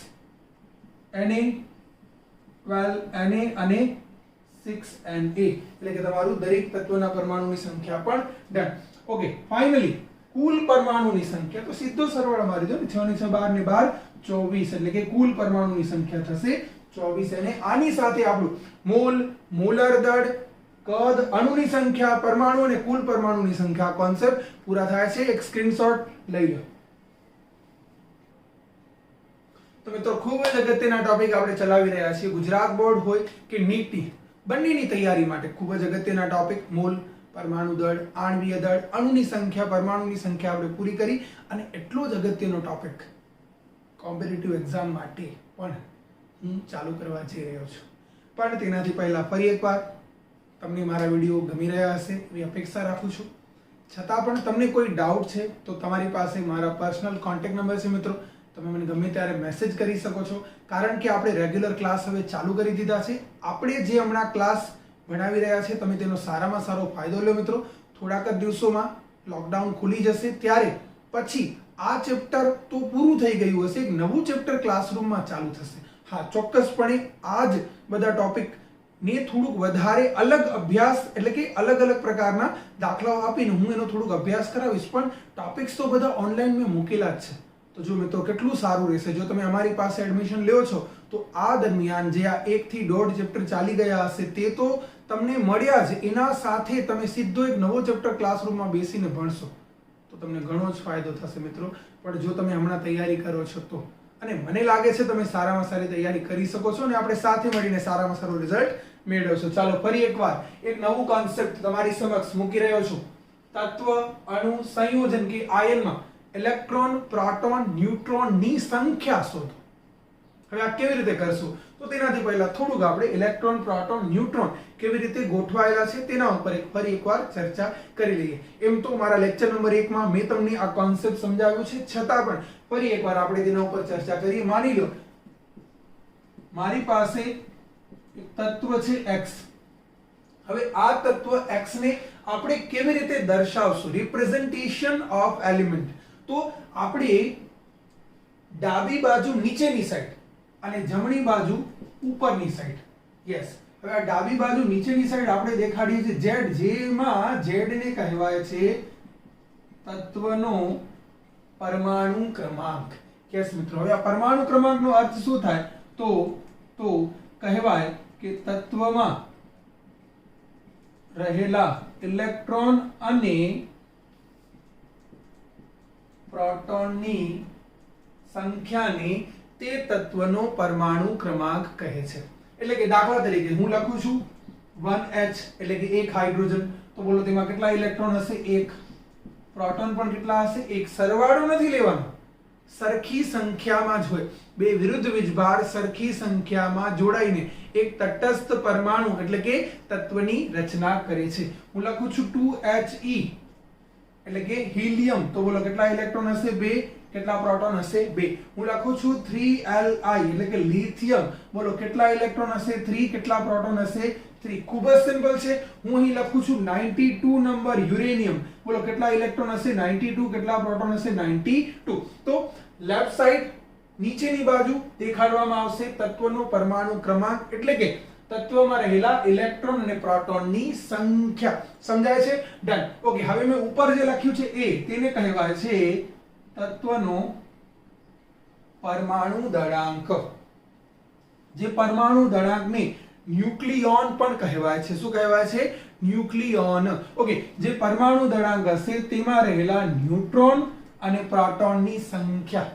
Na, 12 Na અને 6 Na. એટલે કે તમારું દરેક તત્વના પરમાણુની સંખ્યા પણ ડન. ઓકે, ફાઇનલી કુલ પરમાણુની સંખ્યા. તો સીધો સરવાળો મારી દો ને, 6 ને 6 12 ને 12 24. એટલે કે કુલ પરમાણુની સંખ્યા થશે 24. અને આની સાથે આપણું મોલ, મોલર દળ, કદ, અણુની સંખ્યા, પરમાણુ અને કુલ પરમાણુની સંખ્યા કોન્સેપ્ટ પૂરા થાય છે. એક સ્ક્રીનશોટ લઈ લો. તો મિત્રો ખૂબ જ અગત્યના ટોપિક આપણે ચલાવી રહ્યા છીએ. ગુજરાત બોર્ડ હોય કે નીટની, બંનેની તૈયારી માટે ખૂબ જ અગત્યના ટોપિક મોલ, પરમાણુ દળ, આણ્વીય દળ, અણુની સંખ્યા, પરમાણુની સંખ્યા આપણે પૂરી કરી. અને એટલો જ અગત્યનો ટોપિક કોમ્પિટિટિવ એક્ઝામ માટે પણ હું ચાલુ કરવા જઈ રહ્યો છું. પણ તેનાથી પહેલા ફરી એકવાર તમને મારા વિડીયો ગમી રહ્યા હશે એવી અપેક્ષા રાખું છું. છતાં પણ તમને કોઈ ડાઉટ છે તો તમારી પાસે મારા પર્સનલ કોન્ટેક્ટ નંબર છે મિત્રો. તમે મને ગમે ત્યારે મેસેજ કરી શકો છો. કારણ કે આપણે રેગ્યુલર ક્લાસ હવે ચાલુ કરી દીધા છે. આપણે જે હમણાં ક્લાસ ભણાવી રહ્યા છે તમે તેનો સારામાં સારો ફાયદો લો મિત્રો. થોડાક જ દિવસોમાં લોકડાઉન ખુલી જશે ત્યારે પછી આ ચેપ્ટર તો પૂરું થઈ ગયું હશે, એક નવું ચેપ્ટર ક્લાસરૂમમાં ચાલુ થશે. હા, ચોક્કસપણે આ જ બધા ટોપિક ને થોડુંક વધારે અલગ અભ્યાસ એટલે કે અલગ અલગ પ્રકારના દાખલાઓ આપીને હું એનો થોડુંક અભ્યાસ કરાવીશ, પણ ટોપિક્સ તો બધા ઓનલાઈન મેં મૂકેલા જ છે. તો જો મિત્રો કેટલું સારું રહેશે જો તમે અમારી પાસે એડમિશન લ્યો છો તો આ દરમિયાન જે આ 1 થી 1.5 ચેપ્ટર ચાલી ગયા હશે તે તો તમને મળ્યા જ, એના સાથે તમે સીધો એક નવો ચેપ્ટર ક્લાસરૂમમાં બેસીને ભણશો તો તમને ઘણો જ ફાયદો થશે મિત્રો. પણ જો તમે હમણાં તૈયારી કરો છો તો, અને મને લાગે છે તમે સારામાં સારી તૈયારી કરી શકો છો અને આપણે સાથે મળીને સારામાં સારું રિઝલ્ટ મેળવશો. ચાલો ફરી એકવાર એક નવું કોન્સેપ્ટ તમારી સમક્ષ મૂકી રહ્યો છું. તત્વ અણુ સંયોજન કે આયનમાં ઇલેક્ટ્રોન પ્રોટોન ન્યુટ્રોન ની સંખ્યા શોધો. હવે આ કેવી રીતે કરશું તો તેનાથી પહેલા થોડુંક આપણે ઇલેક્ટ્રોન પ્રોટોન ન્યુટ્રોન કેવી રીતે ગોઠવાયેલા છે તેના ઉપર ફરી એકવાર ચર્ચા કરી લઈએ. એમ તો મારા લેક્ચર નંબર 1 માં મેં તમને આ કોન્સેપ્ટ સમજાવ્યું છે, છતાં પણ ફરી એકવાર આપણે તેના ઉપર ચર્ચા કરીએ. માની લો મારી પાસે એક તત્વ છે x. હવે આ તત્વ x ને આપણે કેવી રીતે દર્શાવશું? Representation of element. તો આપણે ડાબી બાજુ નીચેની સાઈડ અને જમણી બાજુ ઉપરની સાઈડ. યસ, હવે આ ડાબી બાજુ નીચેની સાઈડ આપણે દેખાડીએ છીએ z, જેમાં z ને કહેવાય છે તત્વનો પરમાણુ ક્રમાંક. યસ મિત્રો, હવે આ પરમાણુ ક્રમાંકનો અર્થ શું થાય? તો કહેવાય કે તત્વમાં રહેલા ઇલેક્ટ્રોન અને પ્રોટોનની સંખ્યાને તે તત્વનો પરમાણુ ક્રમાંક કહે છે. એટલે કે દાખલા તરીકે હું લખું છું 1h એટલે કે એક હાઇડ્રોજન, તો બોલો તેમાં કેટલા ઇલેક્ટ્રોન હશે? 1. પ્રોટોન પણ કેટલા હશે? 1. સરવાળો નથી લેવાનો, સરખી સંખ્યામાં જ હોય. બે વિરુદ્ધ વીજભાર સરખી સંખ્યામાં જોડાઈને એક તટસ્થ પરમાણુ એટલે કે તત્વની રચના કરે છે. હું લખું છું 2he એટલે કે હિલિયમ, તો બોલો કેટલા ઇલેક્ટ્રોન હશે? 2. કેટલા પ્રોટોન હશે? 2. હું લખું છું 3li એટલે કે લિથિયમ, બોલો કેટલા ઇલેક્ટ્રોન હશે? 3. કેટલા પ્રોટોન હશે? 3. ખૂબ જ સિમ્પલ છે. હું અહીં લખું છું 92 નંબર યુરેનિયમ, બોલો કેટલા ઇલેક્ટ્રોન હશે? 92. કેટલા પ્રોટોન હશે? 92. તો લેફ્ટ સાઈડ નીચેની બાજુ દેખાડવામાં આવશે તત્વનો પરમાણુ ક્રમાંક એટલે કે તત્વમાં રહેલા ઇલેક્ટ્રોન અને પ્રોટોનની સંખ્યા. સમજાય છે? ડન. ઓકે, હવે મેં ઉપર જે લખ્યું છે એ તેને કહેવાય છે તત્વનો પરમાણુ દળાંક. જે પરમાણુ દળાંકને ન્યુક્લિયોન પણ કહેવાય છે. શું કહેવાય છે? ન્યુક્લિયોન. ઓકે, જે પરમાણુ દળાંક હશે તેમાં રહેલા ન્યુટ્રોન અને પ્રોટોનની સંખ્યા.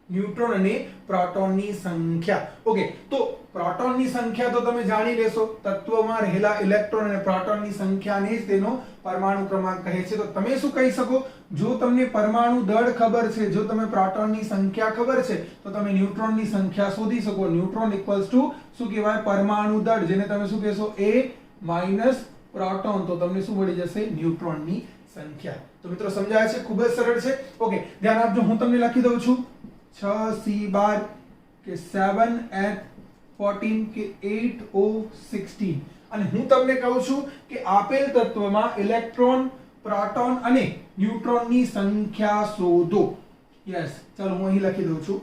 ન્યુટ્રોન અને પ્રોટોનની સંખ્યા. ઓકે, તો પ્રોટોનની સંખ્યા તો તમે જાણી લેશો, તત્વમાં રહેલા ઇલેક્ટ્રોન અને પ્રોટોનની સંખ્યાને જ તેનો પરમાણુ ક્રમાંક કહે છે. તો તમે શું કહી શકો? જો તમને પરમાણુ દળ ખબર છે, જો તમે પ્રોટોનની સંખ્યા ખબર છે, તો તમે ન્યુટ્રોનની સંખ્યા શોધી શકો. ન્યુટ્રોન ઇક્વલ્સ ટુ શું કહેવાય? પરમાણુ દળ, જેને તમે શું કહેશો? a minus proton. તો તમને શું મળી જશે? ન્યુટ્રોનની સંખ્યા. તો મિત્રો સમજાય છે? ખૂબ જ સરળ છે. ઓકે, ધ્યાન આપજો. હું તમને લખી દઉં છું 6c12 કે 7h14 કે 8o16. અને હું તમને કહું છું કે આપેલ તત્વમાં ઇલેક્ટ્રોન, પ્રોટોન અને ન્યુટ્રોનની સંખ્યા શોધો. યસ, ચાલો હું અહીં લખી દઉં છું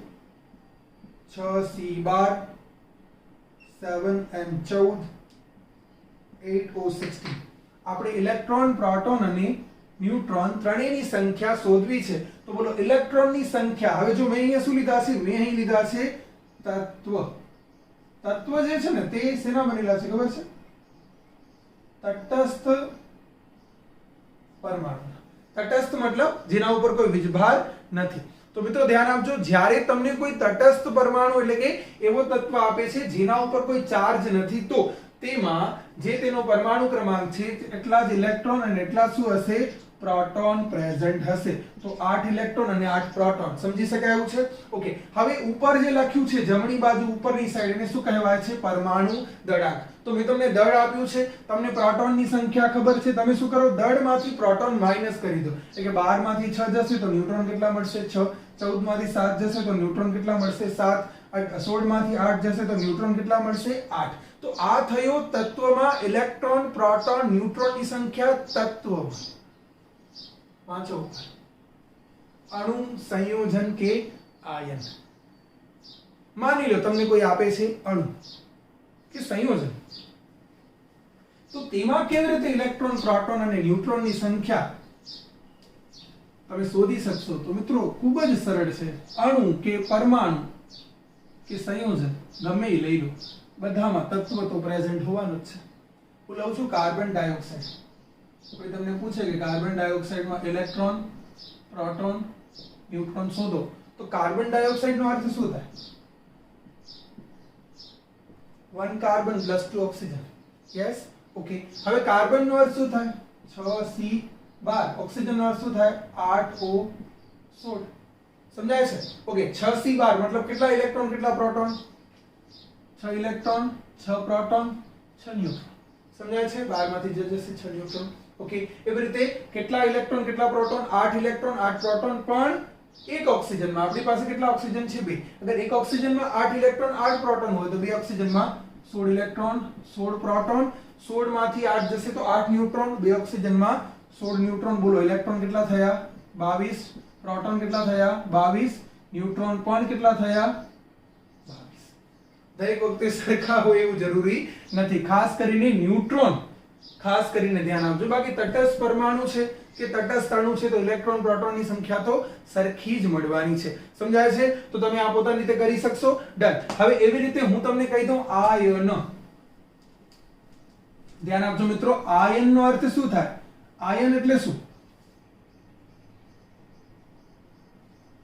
6c12 7n14 8o16. આપણે ઇલેક્ટ્રોન, પ્રોટોન અને ન્યુટ્રોન ત્રણેયની સંખ્યા શોધવી છે. તો બોલો ઇલેક્ટ્રોનની સંખ્યા. હવે જો મેં અહીંયા શું લીધા છે? મેં અહીં લીધા છે તત્વ. તત્વ જે છે ને તે શેના બનેલા છે ખબર છે? તટસ્થ પરમાણુ. તટસ્થ મતલબ જેના ઉપર કોઈ વીજભાર નથી. તો મિત્રો ધ્યાન આપજો, જ્યારે તમને કોઈ તટસ્થ પરમાણુ એટલે કે એવો તત્વ આપે છે જેના ઉપર કોઈ ચાર્જ નથી, તો તેમાં જે તેનો પરમાણુ ક્રમાંક છે એટલા જ ઇલેક્ટ્રોન અને એટલા શું હશે? પ્રોટોન પ્રેઝન્ટ હશે. તો 8 ઇલેક્ટ્રોન અને 8 પ્રોટોન. સમજી શકાય એવું છે? ઓકે, હવે ઉપર જે લખ્યું છે જમણી બાજુ ઉપરની સાઈડ એને શું કહેવાય છે? પરમાણુ દળાંક. તો મેં તમને દળ આપ્યું છે, તમને પ્રોટોનની સંખ્યા ખબર છે, તમે શું કરો? દળમાંથી પ્રોટોન માઈનસ કરી દો. એટલે કે 12 માંથી 6 જશે તો ન્યુટ્રોન કેટલા મળશે? 6. 14 માંથી 7 જશે તો ન્યુટ્રોન કેટલા મળશે? 7. 16 માંથી 8 જશે તો ન્યુટ્રોન કેટલા મળશે? 8. તો આ થયો તત્વમાં ઇલેક્ટ્રોન, પ્રોટોન, ન્યુટ્રોનની સંખ્યા તત્વમાં. વાંચો, અણુ સંયોજન કે આયન. માની લો તમને કોઈ આપે છે અણુ કે સંયોજન, તો તેમાં કેવી રીતે ઇલેક્ટ્રોન પ્રોટોન અને ન્યુટ્રોનની સંખ્યા તમે શોધી શકશો? તો મિત્રો ખૂબ જ સરળ છે. અણુ કે પરમાણુ કે સંયોજન ગમે એ લઈ લો, બધામાં તત્વ તો પ્રેઝન્ટ હોવાનું જ છે. હું લઉં છું કાર્બન ડાયોક્સાઇડ. કોઈ તમને પૂછે કે કાર્બન ડાયોક્સાઇડમાં ઇલેક્ટ્રોન પ્રોટોન ન્યુટ્રોન શોધો, તો કાર્બન ડાયોક્સાઇડ નો અર્થ શું થાય? 1 carbon plus 2 oxygen. Yes, okay. હવે કાર્બન નો અર્થ શું થાય? 6C12. ઓક્સિજન નો અર્થ શું થાય? 8O16. સમજાય છે? ઓકે. 6C12 મતલબ કેટલા ઇલેક્ટ્રોન કેટલા પ્રોટોન? 6 electron 6 proton 6 neutron. સમજાય છે? 12 માંથી જે જશે 6 ન્યુટ્રોન. ઓકે. એવી રીતે કેટલા ઇલેક્ટ્રોન કેટલા પ્રોટોન? 8 electron 8 proton. પણ એક ઓક્સિજનમાં આપણી પાસે કેટલા ઓક્સિજન છે? 2. અગર એક ઓક્સિજનમાં 8 ઇલેક્ટ્રોન 8 પ્રોટોન હોય તો બે ઓક્સિજનમાં 16 ઇલેક્ટ્રોન 16 પ્રોટોન. 16 માંથી 8 જશે તો 8 ન્યુટ્રોન. બે ઓક્સિજનમાં 16 ન્યુટ્રોન. બોલો ઇલેક્ટ્રોન કેટલા થયા? 22. પ્રોટોન કેટલા થયા? 22. ન્યુટ્રોન પણ કેટલા થયા? 22. દરેક વખતે સરખા હોય એવું જરૂરી નથી. ખાસ કરીને ન્યુટ્રોન ખાસ કરીને ધ્યાન આપજો. બાકી તટસ્થ પરમાણુ છે કે તટસ્થ અણુ છે તો ઇલેક્ટ્રોન પ્રોટોનની સંખ્યા તો સરખી જ મળવાની છે. સમજાય છે? તો તમે આ પોતાની રીતે કરી શકશો. ડન. હવે એવી રીતે હું તમને કહી દઉં આયન. ધ્યાન આપજો મિત્રો. આયન નો અર્થ શું થાય? આયન એટલે શું?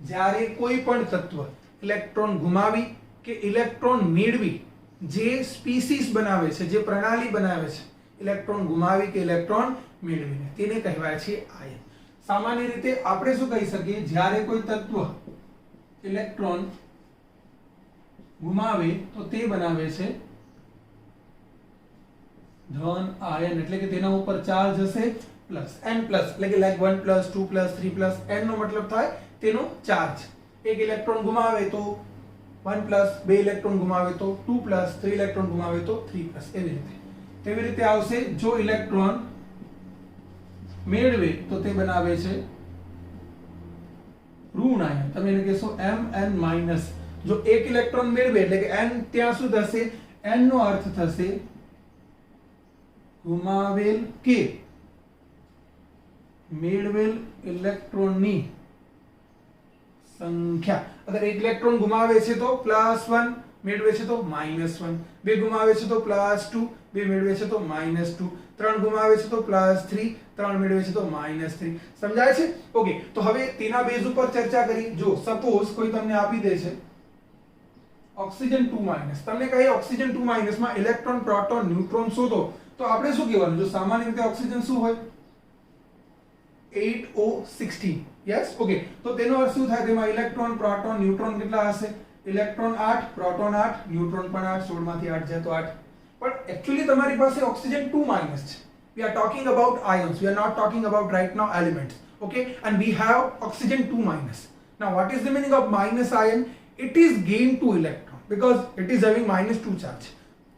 જ્યારે કોઈ પણ તત્વ ઇલેક્ટ્રોન ગુમાવી કે ઇલેક્ટ્રોન મેળવી જે સ્પીસીસ બનાવે છે, જે પ્રણાલી બનાવે છે, ઇલેક્ટ્રોન ગુમાવી કે ઇલેક્ટ્રોન મેળવીને, તેને કહેવાય છે આયન. સામાન્ય રીતે આપણે શું કહી શકીએ? જ્યારે કોઈ તત્વ ઇલેક્ટ્રોન ગુમાવે તો તે બનાવે છે ધન આયન. એટલે કે તેના ઉપર ચાર્જ હશે પ્લસ n પ્લસ, એટલે કે like 1 plus 2 plus 3 plus n નો મતલબ થાય તેનો ચાર્જ. એક ઇલેક્ટ્રોન ગુમાવે તો 1 પ્લસ, બે ઇલેક્ટ્રોન ગુમાવે તો 2 પ્લસ, 3 ઇલેક્ટ્રોન ગુમાવે તો 3 પ્લસ. એવી રીતે તેવી રીતે આવશે. જો ઇલેક્ટ્રોન મેળવે તો તે બનાવે છે ઋણ આયન. તમે એને કહેશો Mn માઇનસ. જો એક ઇલેક્ટ્રોન મેળવે એટલે કે n ત્યાં શું થશે? n નો અર્થ થશે ગુમાવેલ કે મેળવેલ ઇલેક્ટ્રોનની સંખ્યા. અગર એક ઇલેક્ટ્રોન ગુમાવે છે તો +1, મેળવે છે તો -1. બે ગુમાવે છે તો +2, બે મેળવે છે તો -2. ત્રણ ગુમાવે છે તો +3, ત્રણ મેળવે છે તો -3. સમજાય છે? ઓકે. તો હવે તેના બેઝ ઉપર ચર્ચા કરી. જો સપોઝ કોઈ તમને આપી દે છે ઓક્સિજન 2-, તમને કહે ઓક્સિજન 2- માં ઇલેક્ટ્રોન પ્રોટોન ન્યુટ્રોન શોધો, તો આપણે શું કહેવાનું? જો સામાન્ય રીતે ઓક્સિજન શું હોય? 8O16. Yes, okay. તો તેનો અર્થ શું થાય? તેમાં ઇલેક્ટ્રોન પ્રોટોન ન્યુટ્રોન કેટલા હશે? ઇલેક્ટ્રોન 8 પ્રોટોન 8 ન્યુટ્રોન પણ 8. 16 માંથી 8 જાય તો 8. પણ એકચ્યુઅલી તમારી પાસે ઓક્સિજન 2- છે. We are talking about ions. We are not talking about right now elements. Okay? And we have oxygen 2-. Now what is the meaning of minus ion? It is gain 2 electron because it is having -2 charge.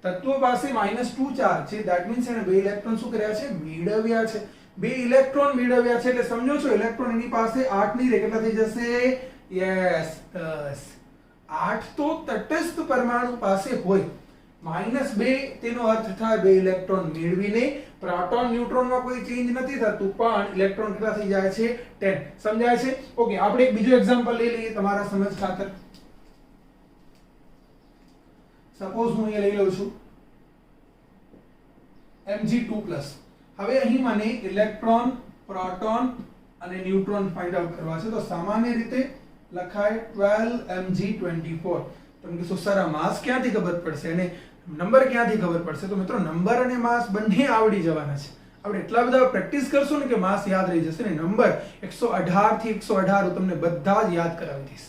તત્વ પાસે -2 charge છે. That means એને બે electron શું કર્યા છે? મેળવ્યા છે. બે ઇલેક્ટ્રોન મેળવ્યા છે એટલે સમજો છો ઇલેક્ટ્રોન એની પાસે 8 ની રે કેટલા થઈ જશે? યસ, 10. 8 તો તટસ્થ પરમાણુ પાસે હોય. -2 તેનો અર્થ થાય બે ઇલેક્ટ્રોન મેળવીને. પ્રોટોન ન્યુટ્રોન માં કોઈ ચેન્જ નથી થતું પણ ઇલેક્ટ્રોન કેટલા થઈ જાય છે? 10. સમજાય છે? ઓકે. આપણે એક બીજો એક્ઝામ્પલ લઈ લઈએ તમારા સમજ ખાતર. સપોઝ હું એ લઈ લઉં છું Mg2+. હવે અહીં મને ઇલેક્ટ્રોન પ્રોટોન અને ન્યુટ્રોન ફાઇન્ડ આઉટ કરવા છે. તો સામાન્ય રીતે લખાય 12Mg24. તમે કહેશો સર આ માસ ક્યાંથી ખબર પડશે અને નંબર ક્યાંથી ખબર પડશે? તો મિત્રો નંબર અને માસ બંને આવડી જવાના છે. આપણે એટલા બધા પ્રેક્ટિસ કરશો ને કે માસ યાદ રહી જશે ને. નંબર 118 થી 118 હું તમને બધા જ યાદ કરાવી દઈશ.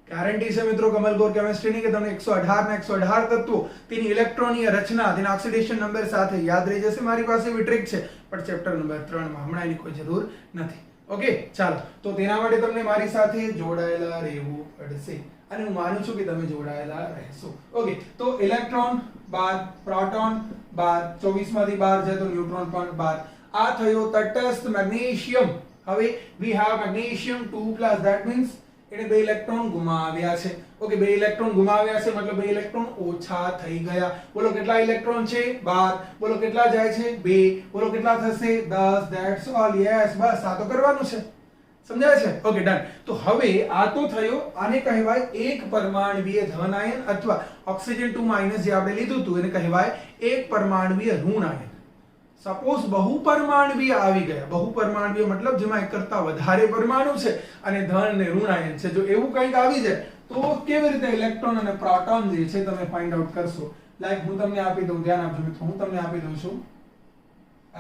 ગેરંટી છે મિત્રો કમલ ગોર કેમિસ્ટ્રીની કે તમને 118 ના 118 તત્વો તેની ઇલેક્ટ્રોનીય રચના તેના ઓક્સિડેશન નંબર સાથે યાદ રહી જશે. મારી પાસે એવી ટ્રીક છે પણ ચેપ્ટર નંબર 3 માં હમણાં એની કોઈ જરૂર નથી. ઓકે, ચાલો. તો તેના માટે તમને મારી સાથે જોડાયેલા રહેવું પડશે અને હું માનું છું કે તમે જોડાયેલા રહેશો. ઓકે. તો ઇલેક્ટ્રોન 12, પ્રોટોન 12, 24 માંથી 12 જાય તો ન્યુટ્રોન પણ 12. આ થયો તટસ્થ મેગ્નેશિયમ. હવે we have magnesium 2+. that means એને બે ઇલેક્ટ્રોન ગુમાવ્યા છે. ઓકે, 2 ઇલેક્ટ્રોન ગુમાવ્યા છે મતલબ 2 ઇલેક્ટ્રોન ઓછા થઈ ગયા. બોલો કેટલા ઇલેક્ટ્રોન છે? 12. બોલો કેટલા જાય છે? 2. બોલો કેટલા થશે? 10. That's all. યસ, બસ આ તો કરવાનું છે. સમજાય છે? Okay, done. તો હવે આ તો થયો. આને કહેવાય એક પરમાણુવીય ધન આયન અથવા ઓક્સિજન 2- જે આપણે લીધું હતું એને કહેવાય એક પરમાણુવીય ઋણ આયન. સપોઝ બહુપરમાણુવીય આવી ગયા. બહુપરમાણુવીય મતલબ જેમાં એક કરતા વધારે પરમાણુ છે અને ધન અને ઋણ આયન છે. જો એવું કંઈક આવી જાય તો કેવી રીતે ઇલેક્ટ્રોન અને પ્રોટોન જે છે તમે ફાઇન્ડ આઉટ કરશો. લાઈક હું તમને આપી દઉં, ધ્યાન આપજો મિત્રો, હું તમને આપી દઉં છું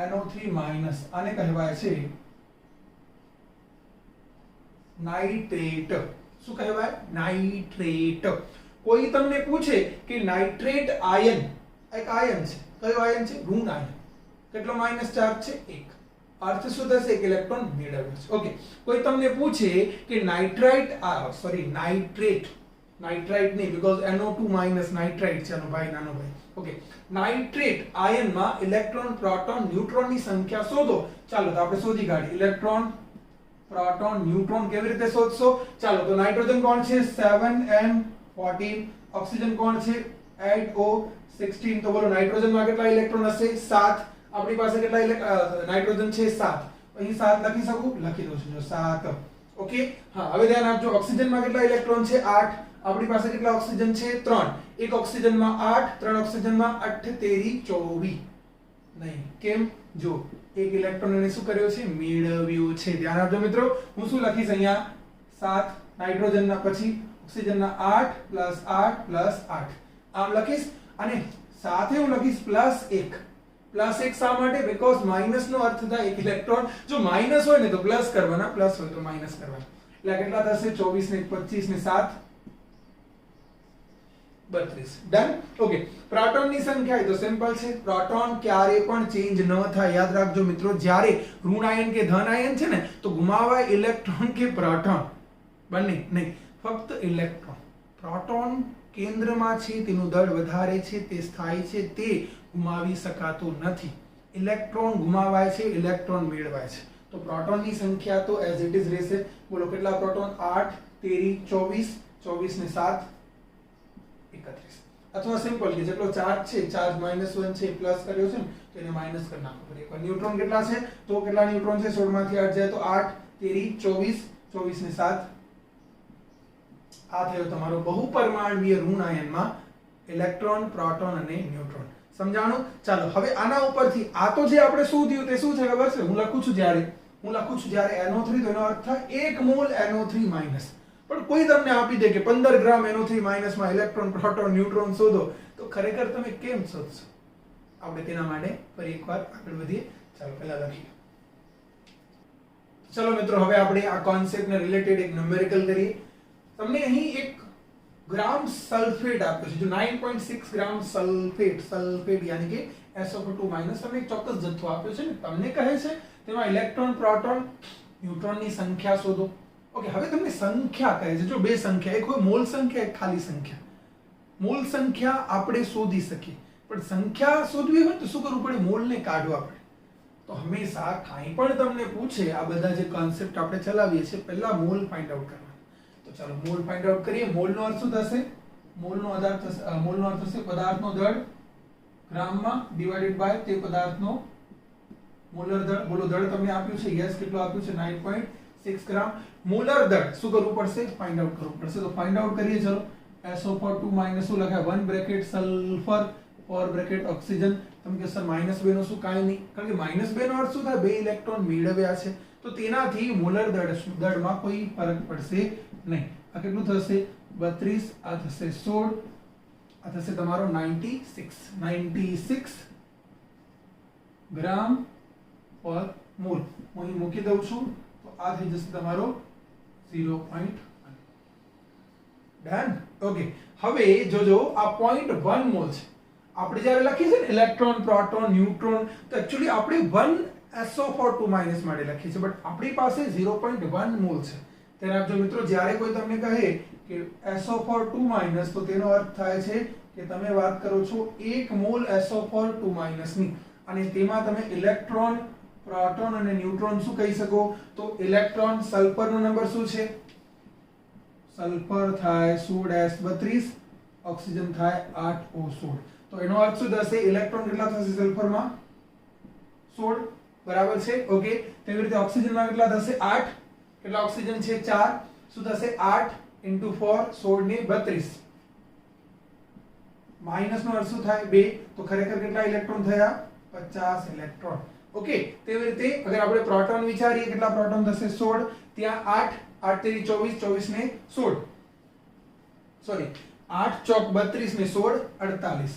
NO3- આને કહેવાય છે નાઇટ્રેટ. શું કહેવાય? નાઇટ્રેટ. કોઈ તમને પૂછે કે નાઇટ્રેટ આયન એક આયન છે. કયો આયન છે? ઋણ આયન. કેટલો માઇનસ ચાર્જ છે? 1. અર્થ શું થશે? એક ઇલેક્ટ્રોન મેળવ્યો છે. ઓકે, કોઈ તમને પૂછે કે નાઇટ્રાઇટ નાઇટ્રેટ નહીં, બીકોઝ NO2- નાઇટ્રાઇટ છે, આનો ભાઈ નાનો ભાઈ. ઓકે, નાઇટ્રેટ આયનમાં ઇલેક્ટ્રોન પ્રોટોન ન્યુટ્રોનની સંખ્યા શોધો. ચાલો તો આપણે શોધી કાઢીએ. ઇલેક્ટ્રોન પ્રોટોન ન્યુટ્રોન કેવી રીતે શોધશો? ચાલો તો નાઇટ્રોજન કોણ છે? 7n14. ઓક્સિજન કોણ છે? 8o16. તો બોલો નાઇટ્રોજનમાં કેટલા ઇલેક્ટ્રોન હશે? 7. આપણી પાસે કેટલા નાઇટ્રોજન છે? 7. અહીં 7 લખી શકું? લખી દઉં છું. જો 7. ઓકે, હા, હવે ધ્યાન આપજો. ઓક્સિજનમાં કેટલા ઇલેક્ટ્રોન છે? 8. આપણી પાસે કેટલા ઓક્સિજન છે? 3. એક ઓક્સિજનમાં 8, 3 ઓક્સિજનમાં 8 તેરી 24. નહીં, કેમ? જો એક ઇલેક્ટ્રોન એને શું કર્યો છે? મેળવ્યો છે. ધ્યાન આપજો મિત્રો. હું શું લખીશ અહીંયા? 7 નાઇટ્રોજનના પછી ઓક્સિજનના 8 + 8 + 8 આમ લખીશ. અને સાથે હું લખીશ +1. +1 શા માટે? બીકોઝ માઇનસ નો અર્થ થાય એક ઇલેક્ટ્રોન. જો માઇનસ હોય ને તો પ્લસ કરવાના, પ્લસ હોય તો માઇનસ કરવાના. એટલે કેટલા થશે? 24 ને 25 ને 7 32. ડન. ઓકે, પ્રોટોનની સંખ્યા તો સિમ્પલ છે. પ્રોટોન ક્યારે પણ ચેન્જ ન થાય. યાદ રાખજો મિત્રો, જ્યારે ઋણ આયન કે ધન આયન છે ને તો ગુમાવાય ઇલેક્ટ્રોન કે પ્રોટોન બંને નહીં, ફક્ત ઇલેક્ટ્રોન. પ્રોટોન કેન્દ્રમાં છે, તેનું દળ વધારે છે, તે સ્થાયી છે, તે ગુમાવી શકાતું નથી. ઇલેક્ટ્રોન ગુમાવાય છે, ઇલેક્ટ્રોન મેળવાય છે. તો પ્રોટોનની સંખ્યા તો એઝ ઇટ ઇઝ રહેશે. બોલો કેટલા પ્રોટોન? 8 તેરી 24, 24 ને 7 31. અથવા સિમ્પલ કે જેટલો ચાર્જ છે, ચાર્જ -1 છે, પ્લસ કર્યો છે ને તો એને માઈનસ કરી નાખો. એકવાર ન્યુટ્રોન કેટલા છે? તો કેટલા ન્યુટ્રોન છે? 16 માંથી 8 જાય તો 8 તેરી 24, 24 ને 7. આ થયો તમારો બહુપરમાણુવીય ઋણ આયનમાં ઇલેક્ટ્રોન, પ્રોટોન અને ન્યુટ્રોન. સમજાણું? ચાલો હવે આના ઉપરથી આ તો જે આપણે શોધ્યું તે શું છે ખબર છે? હું લખું છું જ્યારે NO3 તો એનો અર્થ થાય 1 મોલ NO3-. પણ કોઈ તમને આપી દે કે 15 ગ્રામ NO3- માં ઇલેક્ટ્રોન, પ્રોટોન, ન્યુટ્રોન શોધો તો ખરેખર તમે કેમ શોધશો? આપણે તેના માટે ફરી એકવાર આગળ વધીએ. ચાલો પહેલા લખીએ. ચલો મિત્રો, હવે આપણે આ કોન્સેપ્ટને રિલેટેડ એક ન્યુમેરિકલ કરીએ. તમને અહીં એક ગ્રામ સલ્ફેટ આપ્યો છે. જો 9.6 ગ્રામ સલ્ફેટ યાની કે SO2- તમને એક ચોક્કસ જથ્થો આપ્યો છે ને તમને કહે છે તેમાં ઇલેક્ટ્રોન, પ્રોટોન, ન્યુટ્રોનની સંખ્યા શોધો. ઓકે, હવે તમને સંખ્યા કહે છે. જો બે સંખ્યા, એક હોય મોલ સંખ્યા, એક ખાલી સંખ્યા. મોલ સંખ્યા આપણે શોધી શકીએ, પણ સંખ્યા શોધવી હોય તો શું કરવું પડે? મોલને કાઢવા પડે. તો હંમેશા કાંઈ પણ તમને પૂછે, આ બધા જે કોન્સેપ્ટ આપણે ચલાવીએ છીએ, પહેલા મોલ ફાઇન્ડ આઉટ કરવાનો. તો ચાલો મોલ ફાઇન્ડ આઉટ કરીએ. મોલનો અર્થ શું થશે? મોલનો અર્થ થશે પદાર્થનો દળ ગ્રામમાં ડિવાઇડેડ બાય તે પદાર્થનો મોલર દળ. બોલો દળ તમને આપ્યું છે? યસ, કેટલું આપ્યું છે? 9.6 ગ્રામ. મોલર દળ શું કરવું પડશે? ફાઇન્ડ આઉટ કરવું પડશે. તો ફાઇન્ડ આઉટ કરીએ. ચલો, SO2- શું લખાય? 1 બ્રેકેટ સલ્ફર 4 બ્રેકેટ ઓક્સિજન. તમે કહો સર -2 નો શું? કાંઈ નહીં, કારણ કે -2 નો અર્થ શું થાય? 2 ઇલેક્ટ્રોન મેળવ્યા છે, તો તેનાથી મોલર દળમાં કોઈ ફરક પડશે નહીં. આ કેટલું થશે? 32. આ થશે 16. આ થશે તમારો 96 ગ્રામ પર મોલ. હું અહીં મૂકી દઉં છું તો આ થઈ જશે તમારો 0.1. ડન. ઓકે, હવે જોજો આ 0.1 મોલ છે. આપણે જ્યારે લખીએ છીએ ને ઇલેક્ટ્રોન, પ્રોટોન, ન્યુટ્રોન, તો એક્ચ્યુઅલી આપણે 1 SO2- માટે લખીએ છીએ, બટ આપણી પાસે 0.1 મોલ છે. ત્યારે આપજો મિત્રો, જ્યારે કોઈ તમને કહે કે SO2- તો તેનો અર્થ થાય છે કે તમે વાત કરો છો 1 મોલ SO2- ની, અને તેમાં તમે ઇલેક્ટ્રોન, પ્રોટોન અને ન્યુટ્રોન શું કહી શકો? તો ઇલેક્ટ્રોન, સલ્ફરનો નંબર શું છે? સલ્ફર થાય 16s32, ઓક્સિજન થાય 8O16. તો એનો અર્થ શું થશે? ઇલેક્ટ્રોન કેટલા થશે સલ્ફરમાં? 16, બરાબર છે. ઓકે, તેવી રીતે ઓક્સિજનમાં કેટલા થશે? 8. કેટલા ઓક્સિજન છે? 4. શું થશે? 8 * 4 16 ને 32. માઈનસ નો અર્થ શું થાય? 2. તો ખરેખર કેટલા ઇલેક્ટ્રોન થયા? 50 ઇલેક્ટ્રોન. ઓકે, તેવી રીતે અગર આપણે પ્રોટોન વિચારીએ, કેટલા પ્રોટોન થશે? 16. ત્યાં 8 8 તેરી 24, 24 ને 16, સોરી 8 ચોક 32 ને 16 48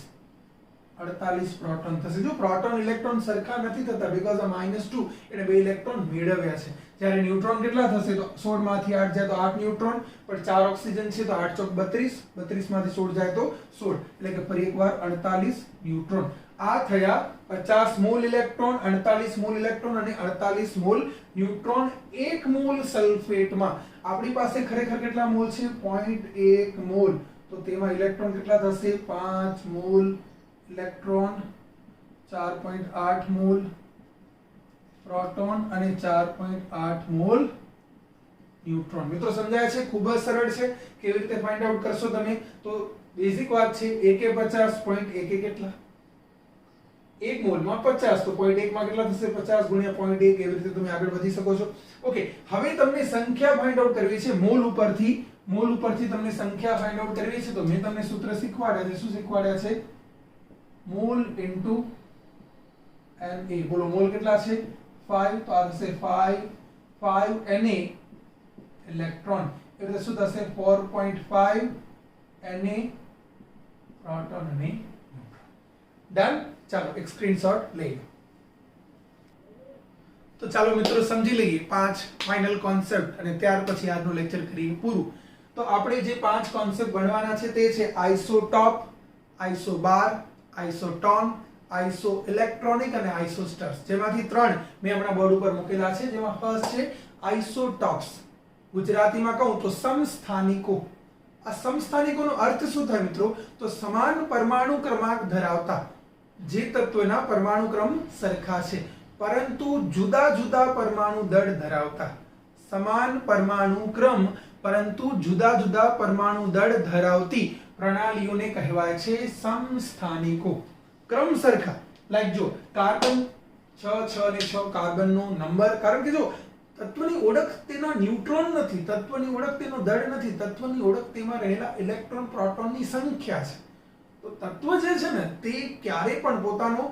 48 પ્રોટોન થશે. જો પ્રોટોન ઇલેક્ટ્રોન સરખા નથી થતા બીકોઝ આ -2 એટલે બે ઇલેક્ટ્રોન મેળવ્યા છે. જ્યારે ન્યુટ્રોન કેટલા થશે? તો 16 માંથી 8 જાય તો 8 ન્યુટ્રોન, પણ 4 ઓક્સિજન છે તો 8 ચોક 32, 32 માંથી 16 જાય તો 16, એટલે કે ફરી એકવાર 48 ન્યુટ્રોન. આ થયા 50 મોલ ઇલેક્ટ્રોન, 48 મોલ ઇલેક્ટ્રોન અને 48 મોલ ન્યુટ્રોન. 1 મોલ સલ્ફેટમાં આપણી પાસે ખરેખર કેટલા મોલ છે? 0.1 મોલ. તો તેમાં ઇલેક્ટ્રોન કેટલા થશે? 5 મોલ ઇલેક્ટ્રોન, 4.8 મોલ પ્રોટોન અને 4.8 મોલ ન્યુટ્રોન. મિત્રો સમજાય છે? ખૂબ જ સરળ છે. કેવી રીતે ફાઇન્ડ આઉટ કરશો તમે? તો બેઝિક વાત છે. 1 એ 50, 0.1 કેટલા? 1 મોલમાં 50, તો 0.1 માં કેટલા થશે? 50 ગુણ્યા 0.1. એવી રીતે તમે આગળ વધી શકો છો. ઓકે, હવે તમને સંખ્યા ફાઇન્ડ આઉટ કરવી છે મોલ ઉપરથી. મોલ ઉપરથી તમને સંખ્યા ફાઇન્ડ આઉટ કરવી છે. તો મેં તમને સૂત્ર શીખવાડ્યા છે. શું શીખવાડ્યા છે? Mall into Na. બોલો મોલ કેટલા છે? 5. તો આ થશે 5 Na ઇલેક્ટ્રોન. એટલે શું થશે? 4.5 Na પ્રોટોન અને ડન. ચાલો એક સ્ક્રીનશોટ લઈ લો. તો ચાલો મિત્રો સમજી લઈએ 5 ફાઇનલ કોન્સેપ્ટ અને ત્યાર પછી આજનું લેક્ચર કરીએ પૂરું. તો આપણે જે 5 કોન્સેપ્ટ ભણવાના છે તે છે આઇસોટોપ, આઇસોબાર, આઇસોટોન, આઇસો ઇલેક્ટ્રોનિક અને આઇસોસ્ટર્સ. જેમાંથી 3 મેં હમણાં બોર્ડ ઉપર મૂકેલા છે. જેમાં ફર્સ્ટ છે આઇસોટોપ્સ. ગુજરાતીમાં કહું તો સમસ્થાનિકો. આ સમસ્થાનિકોનો અર્થ શું થાય મિત્રો? તો સમાન પરમાણુ ક્રમાંક ધરાવતા જે તત્વના પરમાણુ ક્રમ સરખા છે પરંતુ જુદા જુદા પરમાણુ દળ ધરાવતા. સમાન પરમાણુ ક્રમ પરંતુ જુદા જુદા પરમાણુ દળ ધરાવતી પ્રણાલીઓને કહેવાય છે સમસ્થાનિકો. ક્રમ સરખા, લાઈક જો કાર્બન 6 અને 6 કાર્બનનો નંબર, કારણ કે જો તત્વની ઓળખ તેના ન્યુટ્રોન નથી, તત્વની ઓળખ તેનો દળ નથી, તત્વની ઓળખ તેમાં રહેલા ઇલેક્ટ્રોન પ્રોટોનની સંખ્યા છે. તો તત્વ જે છે ને તે ક્યારે પણ પોતાનો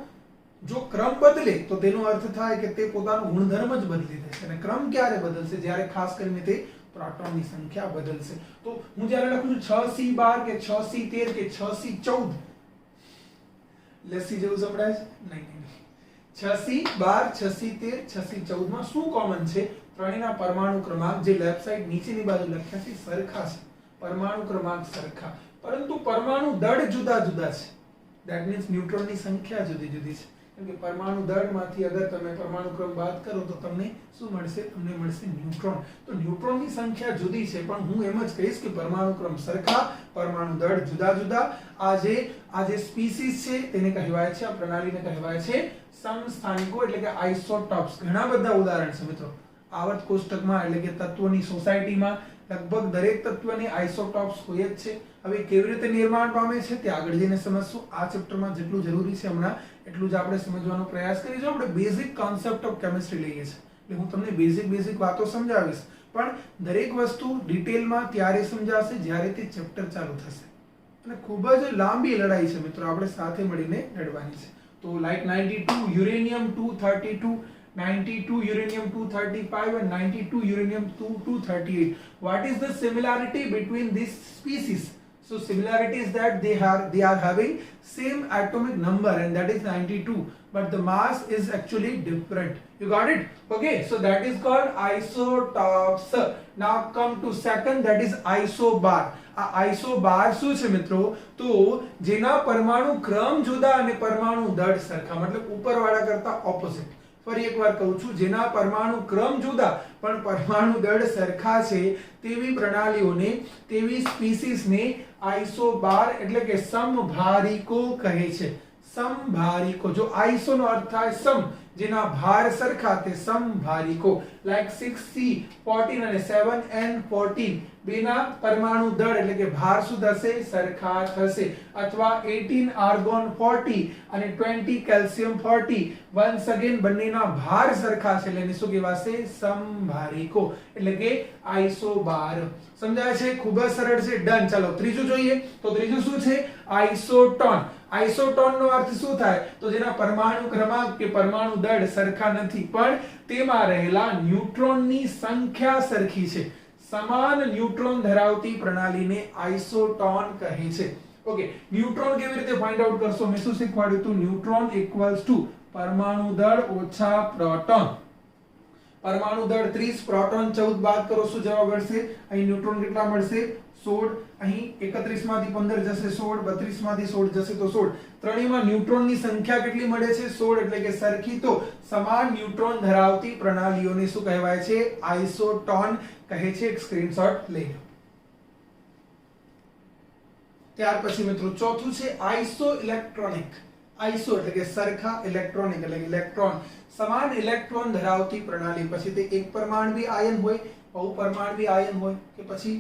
જો ક્રમ બદલે તો તેનો અર્થ થાય કે તે પોતાનો ગુણધર્મ જ બદલી દેશે. અને ક્રમ ક્યારે બદલશે? જ્યારે ખાસ કરીને તે પ્રોટોનની સંખ્યા બદલશે. તો હું જ્યારે લખું છું 6C12 કે 6C13 કે 6C14, લસ્સી જેવું સંભળાય છે? નહીં. 6C12, 6C13, 6C14 માં શું કોમન છે? ત્રણેયના પરમાણુ ક્રમાંક જે લેફ્ટ સાઈડ નીચેની બાજુ લખ્યા છે સરખા છે. પરમાણુ ક્રમાંક સરખા, પરંતુ પરમાણુ દળ જુદા જુદા છે. ધેટ મીન્સ ન્યુટ્રોનની સંખ્યા જુદી જુદી છે. કેમ કે પરમાણુ દળમાંથી અગર તમે પરમાણુ ક્રમ બાદ કરો તો તમને શું મળશે? તમને મળશે ન્યુટ્રોન. તો ન્યુટ્રોનની સંખ્યા જુદી છે, પણ હું એમ જ કહીશ કે પરમાણુ ક્રમ સરખા, પરમાણુ દળ જુદા જુદા. આ જે સ્પીસીસ છે તેને કહેવાય છે, આ પ્રણાલીને કહેવાય છે સમસ્થાનિકો એટલે કે આઇસોટોપ્સ. ઘણા બધા ઉદાહરણ છે મિત્રો આવર્ત કોષ્ટકમાં, એટલે કે તત્વોની સોસાયટીમાં લગભગ દરેક તત્વની આઇસોટોપ્સ હોય જ છે. હવે કેવી રીતે નિર્માણ પામે છે તે આગળ જઈને સમજશું. આ ચેપ્ટરમાં જેટલું જરૂરી છે હમણાં એટલું જ આપણે સમજવાનો પ્રયાસ કરીશું. આપણે બેઝિક કોન્સેપ્ટ ઓફ કેમિસ્ટ્રી લઈએ છીએ એટલે હું તમને બેઝિક વાતો સમજાવીશ, પણ દરેક વસ્તુ ડિટેલમાં ત્યારે સમજાશે જ્યારે તે ચેપ્ટર ચાલુ થશે. અને ખૂબ જ લાંબી લડાઈ છે મિત્રો, આપણે સાથે મળીને લડવાની છે. તો like 92 uranium 232, 92 uranium 235 and 92 uranium 238. What is the similarity between these species? So similarity is that they are having same atomic number and that is 92, but the mass is actually different. You got it? Okay, so that is called isotopes. Now come to second, that is isobar. આ આઇસોબાર શું છે મિત્રો? તો જેના પરમાણુ ક્રમ જુદા અને પરમાણુ દળ સરખા, મતલબ ઉપરવાળા કરતા ઓપોઝિટ. ફરી એકવાર કહું છું, જેના પરમાણુ ક્રમ જુદા પણ પરમાણુ દળ સરખા છે તેવી પ્રણાલીઓને, તેવી સ્પીસીસને આઇસોબાર એટલે કે સમભારિકો કહે છે. समभारिको। जो आइसो नो अर्थ थाय सम, जेना भार सरखा ते समभारिको। लाइक 6C 14 અને 7N 14 બેના પરમાણુ દળ એટલે કે ભાર શું થશે? સરખા થશે. અથવા 18 આર્ગોન 40 અને 20 કેલ્શિયમ 40 વન્સ અગેન બંનેના ભાર સરખા છે એટલે એને શું કહેવાશે? સમભારિકો એટલે કે આઇસોબાર. સમજાય છે? ખૂબ જ સરળ છે. ડન. ચાલો ત્રીજું જોઈએ. તો ત્રીજું શું છે? આઇસોટોન. આઇસોટોન નો અર્થ શું થાય? તો જેના પરમાણુ ક્રમાંક કે પરમાણુ દળ સરખા નથી પણ તેમાં રહેલા ન્યુટ્રોનની સંખ્યા સરખી છે. સમાન ન્યુટ્રોન ધરાવતી પ્રણાલીને આઇસોટોન કહે છે. ઓકે, ન્યુટ્રોન કેવી રીતે ફાઇન્ડ આઉટ કરશો? મેં શું શીખવાડ્યું હતું? ન્યુટ્રોન ઇક્વલ્સ ટુ પરમાણુ દળ ઓછા પ્રોટોન. પરમાણુ દળ 30, પ્રોટોન 14 બાદ કરો શું જવાબ મળશે? અહીં ન્યુટ્રોન કેટલા મળશે? 16. અહીં 31 માંથી 15 જશે 16, 32 માંથી 16 જશે તો 16. ત્રણેયમાં ન્યુટ્રોનની સંખ્યા કેટલી મળે છે? 16 એટલે કે સરખી. તો સમાન ન્યુટ્રોન ધરાવતી પ્રણાલીઓને શું કહેવાય છે? આઇસોટોન કહે છે. એક સ્ક્રીનશોટ લઈ લો. ત્યાર પછી મિત્રો ચોથું છે આઇસો ઇલેક્ટ્રોનિક. આઇસો એટલે કે સરખા, ઇલેક્ટ્રોનિક એટલે ઇલેક્ટ્રોન. સમાન ઇલેક્ટ્રોન ધરાવતી પ્રણાલી. પછી તે એક પરમાણુવી આયન હોય, બહુપરમાણુવી આયન હોય કે પછી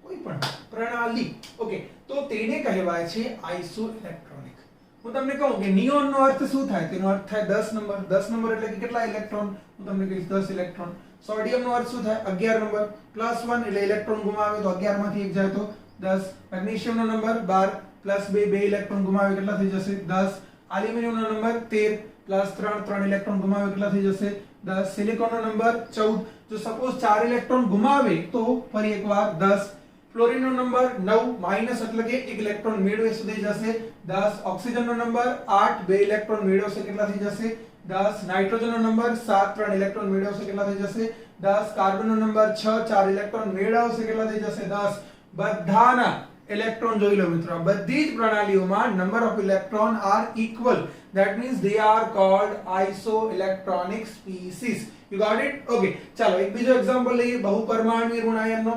કોઈ પણ પ્રણાલી. ઓકે, તો તેને કહેવાય છે આઇસો ઇલેક્ટ્રોનિક. હું તમને કહું કે નિયોન નો અર્થ શું થાય? તેનો અર્થ થાય 10 નંબર. 10 નંબર એટલે કે કેટલા ઇલેક્ટ્રોન? હું તમને કહીશ 10 ઇલેક્ટ્રોન. સોડિયમ નો અર્થ શું થાય? 11 નંબર. +1 એટલે ઇલેક્ટ્રોન ગુમાવે તો 11 માંથી 1 જાય તો 10. મેગ્નેશિયમ નો નંબર 12 +2 2 ઇલેક્ટ્રોન ગુમાવે કેટલા થઈ જશે? 10. એલ્યુમિનિયમ નો નંબર 13 +3 3 ઇલેક્ટ્રોન ગુમાવે કેટલા થઈ જશે? 10. સિલિકોન નો નંબર 14. જો સપોઝ 4 ઇલેક્ટ્રોન ગુમાવે તો ફરી એકવાર 10. ફ્લોરિન નો નંબર 9 માઈનસ એટલે કે 1 ઇલેક્ટ્રોન મેળવે સુધી જશે 10. ઓક્સિજન નો નંબર 8 2 ઇલેક્ટ્રોન મેળવશે કેટલા થઈ જશે? 10. નાઇટ્રોજન નો નંબર 7 3 ઇલેક્ટ્રોન મેળવશે કેટલા થઈ જશે? 10. કાર્બન નો નંબર 6 4 ઇલેક્ટ્રોન મેળવશે કેટલા થઈ જશે? 10. બધાના ઇલેક્ટ્રોન જોઈ લો મિત્રો. આ બધી જ પ્રણાલીઓમાં number of electron are equal. That means they are called isoelectronic species. You got it? Okay, ચાલો એક બીજો એક્ઝામ્પલ લઈએ બહુપરમાણુવી ઋણ આયનનો.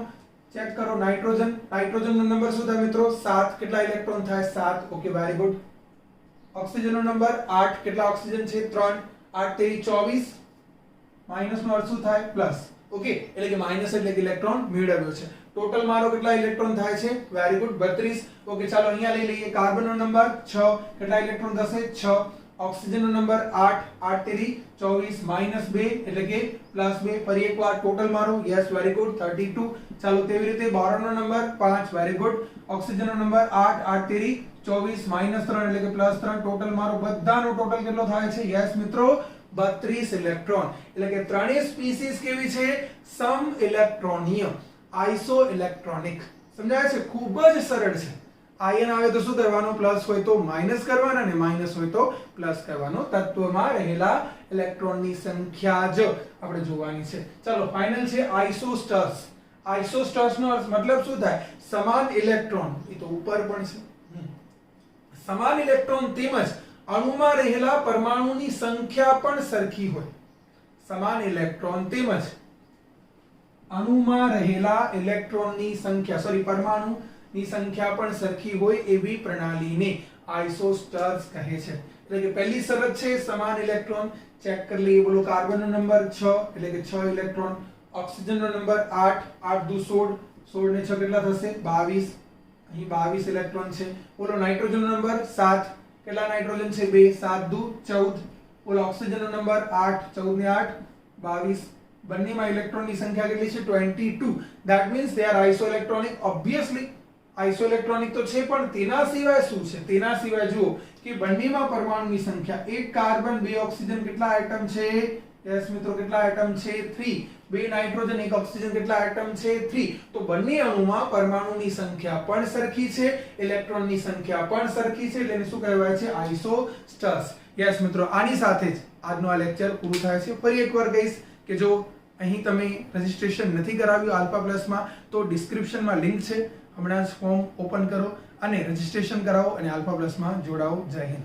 ચેક કરો. નાઇટ્રોજન. નાઇટ્રોજન નો નંબર શું થાય મિત્રો? 7. કેટલા ઇલેક્ટ્રોન થાય? 7. Okay, very good. ઓક્સિજન નો નંબર 8. કેટલા ઓક્સિજન છે? 3. 8 તેરી 24. માઈનસ નો અર્થ શું થાય? પ્લસ. ઓકે, એટલે કે માઈનસ એટલે કે ઇલેક્ટ્રોન મેળવ્યો છે. ટોટલ મારો કેટલા ઇલેક્ટ્રોન થાય છે? Very good, 32. ઓકે, ચાલો અહીંયા લઈ લઈએ. કાર્બન નો નંબર 6. કેટલા ઇલેક્ટ્રોન થશે? 6. ઓક્સિજન નો નંબર 8. 8 તેરી 24 માઈનસ 2 એટલે કે પ્લસ 2. ફરી એકવાર ટોટલ મારો. Yes, very good, 32. ચાલો તેવી રીતે બોરોન નો નંબર 5. Very good. ઓક્સિજન નો નંબર 8. 8 તેરી 24 માઈનસ 3 એટલે કે પ્લસ 3. ટોટલ મારો બધાનો ટોટલ કેટલો થાય છે? યસ મિત્રો, 32 ઇલેક્ટ્રોન. એટલે કે ત્રણેય સ્પીસીસ કેવી છે? સમ ઇલેક્ટ્રોનીય, આઇસો ઇલેક્ટ્રોનિક. સમજાય છે? ખૂબ જ સરળ છે. આયન આવે તો શું કરવાનું? પ્લસ હોય તો માઈનસ કરવાના અને માઈનસ હોય તો પ્લસ કરવાનો. તત્વમાં રહેલા ઇલેક્ટ્રોનની સંખ્યા જ આપણે જોવાની છે. ચાલો ફાઇનલ છે આઇસોસ્ટર્સ. આઇસોસ્ટર્સ નો અર્થ મતલબ શું થાય? સમાન ઇલેક્ટ્રોન. એ તો ઉપર પણ છે. સમાન ઇલેક્ટ્રોન તેમજ અણુમાં રહેલા પરમાણુની સંખ્યા પણ સરખી હોય. સમાન ઇલેક્ટ્રોન તેમજ અણુમાં રહેલા ઇલેક્ટ્રોનની સંખ્યા પરમાણુની સંખ્યા પણ સરખી હોય એવી પ્રણાલીને આઇસોસ્ટર્સ કહે છે. એટલે કે પહેલી શરત છે સમાન ઇલેક્ટ્રોન. ચેક કરી લઈએ. બોલો. કાર્બન નો નંબર 6 એટલે કે 6 ઇલેક્ટ્રોન. ઓક્સિજન નો નંબર 8. 8 દુ 16. 16 ને 6 કેટલા થશે? 22. અહીં 22 ઇલેક્ટ્રોન છે. બોલો. નાઇટ્રોજન નો નંબર 7. કેટલા નાઇટ્રોજન છે? 2. 7 દુ 14. બોલો. ઓક્સિજન નો નંબર 8. 14 ને 8 22. બંનેમાં ઇલેક્ટ્રોનની સંખ્યા કેટલી છે? 22. That means they are isoelectronic. Obviously isoelectronic તો છે પણ તેના સિવાય શું છે? તેના સિવાય જુઓ કે બંનેમાં પરમાણુની સંખ્યા 1 કાર્બન 2 ઓક્સિજન કેટલા એટમ છે? યસ મિત્રો, કેટલા એટમ છે? 3. 2 નાઇટ્રોજન 1 ઓક્સિજન કેટલા એટમ છે? 3. તો બંને અણુમાં પરમાણુની સંખ્યા પણ સરખી છે, ઇલેક્ટ્રોનની સંખ્યા પણ સરખી છે. એટલે એને શું કહેવાય છે? આઇસોસ્ટર્સ. યસ મિત્રો, આની સાથે જ આજનો આ લેક્ચર પૂરું થાય છે. ફરી એકવાર કહીશ કે જો અહીં તમે રજિસ્ટ્રેશન નથી કરાવ્યું આલ્ફા પ્લસમાં તો ડિસ્ક્રિપ્શનમાં લિંક છે. હમણાં જ ફોર્મ ઓપન કરો અને રજિસ્ટ્રેશન કરાવો અને આલ્ફા પ્લસમાં જોડાઓ. જય હિન્દ.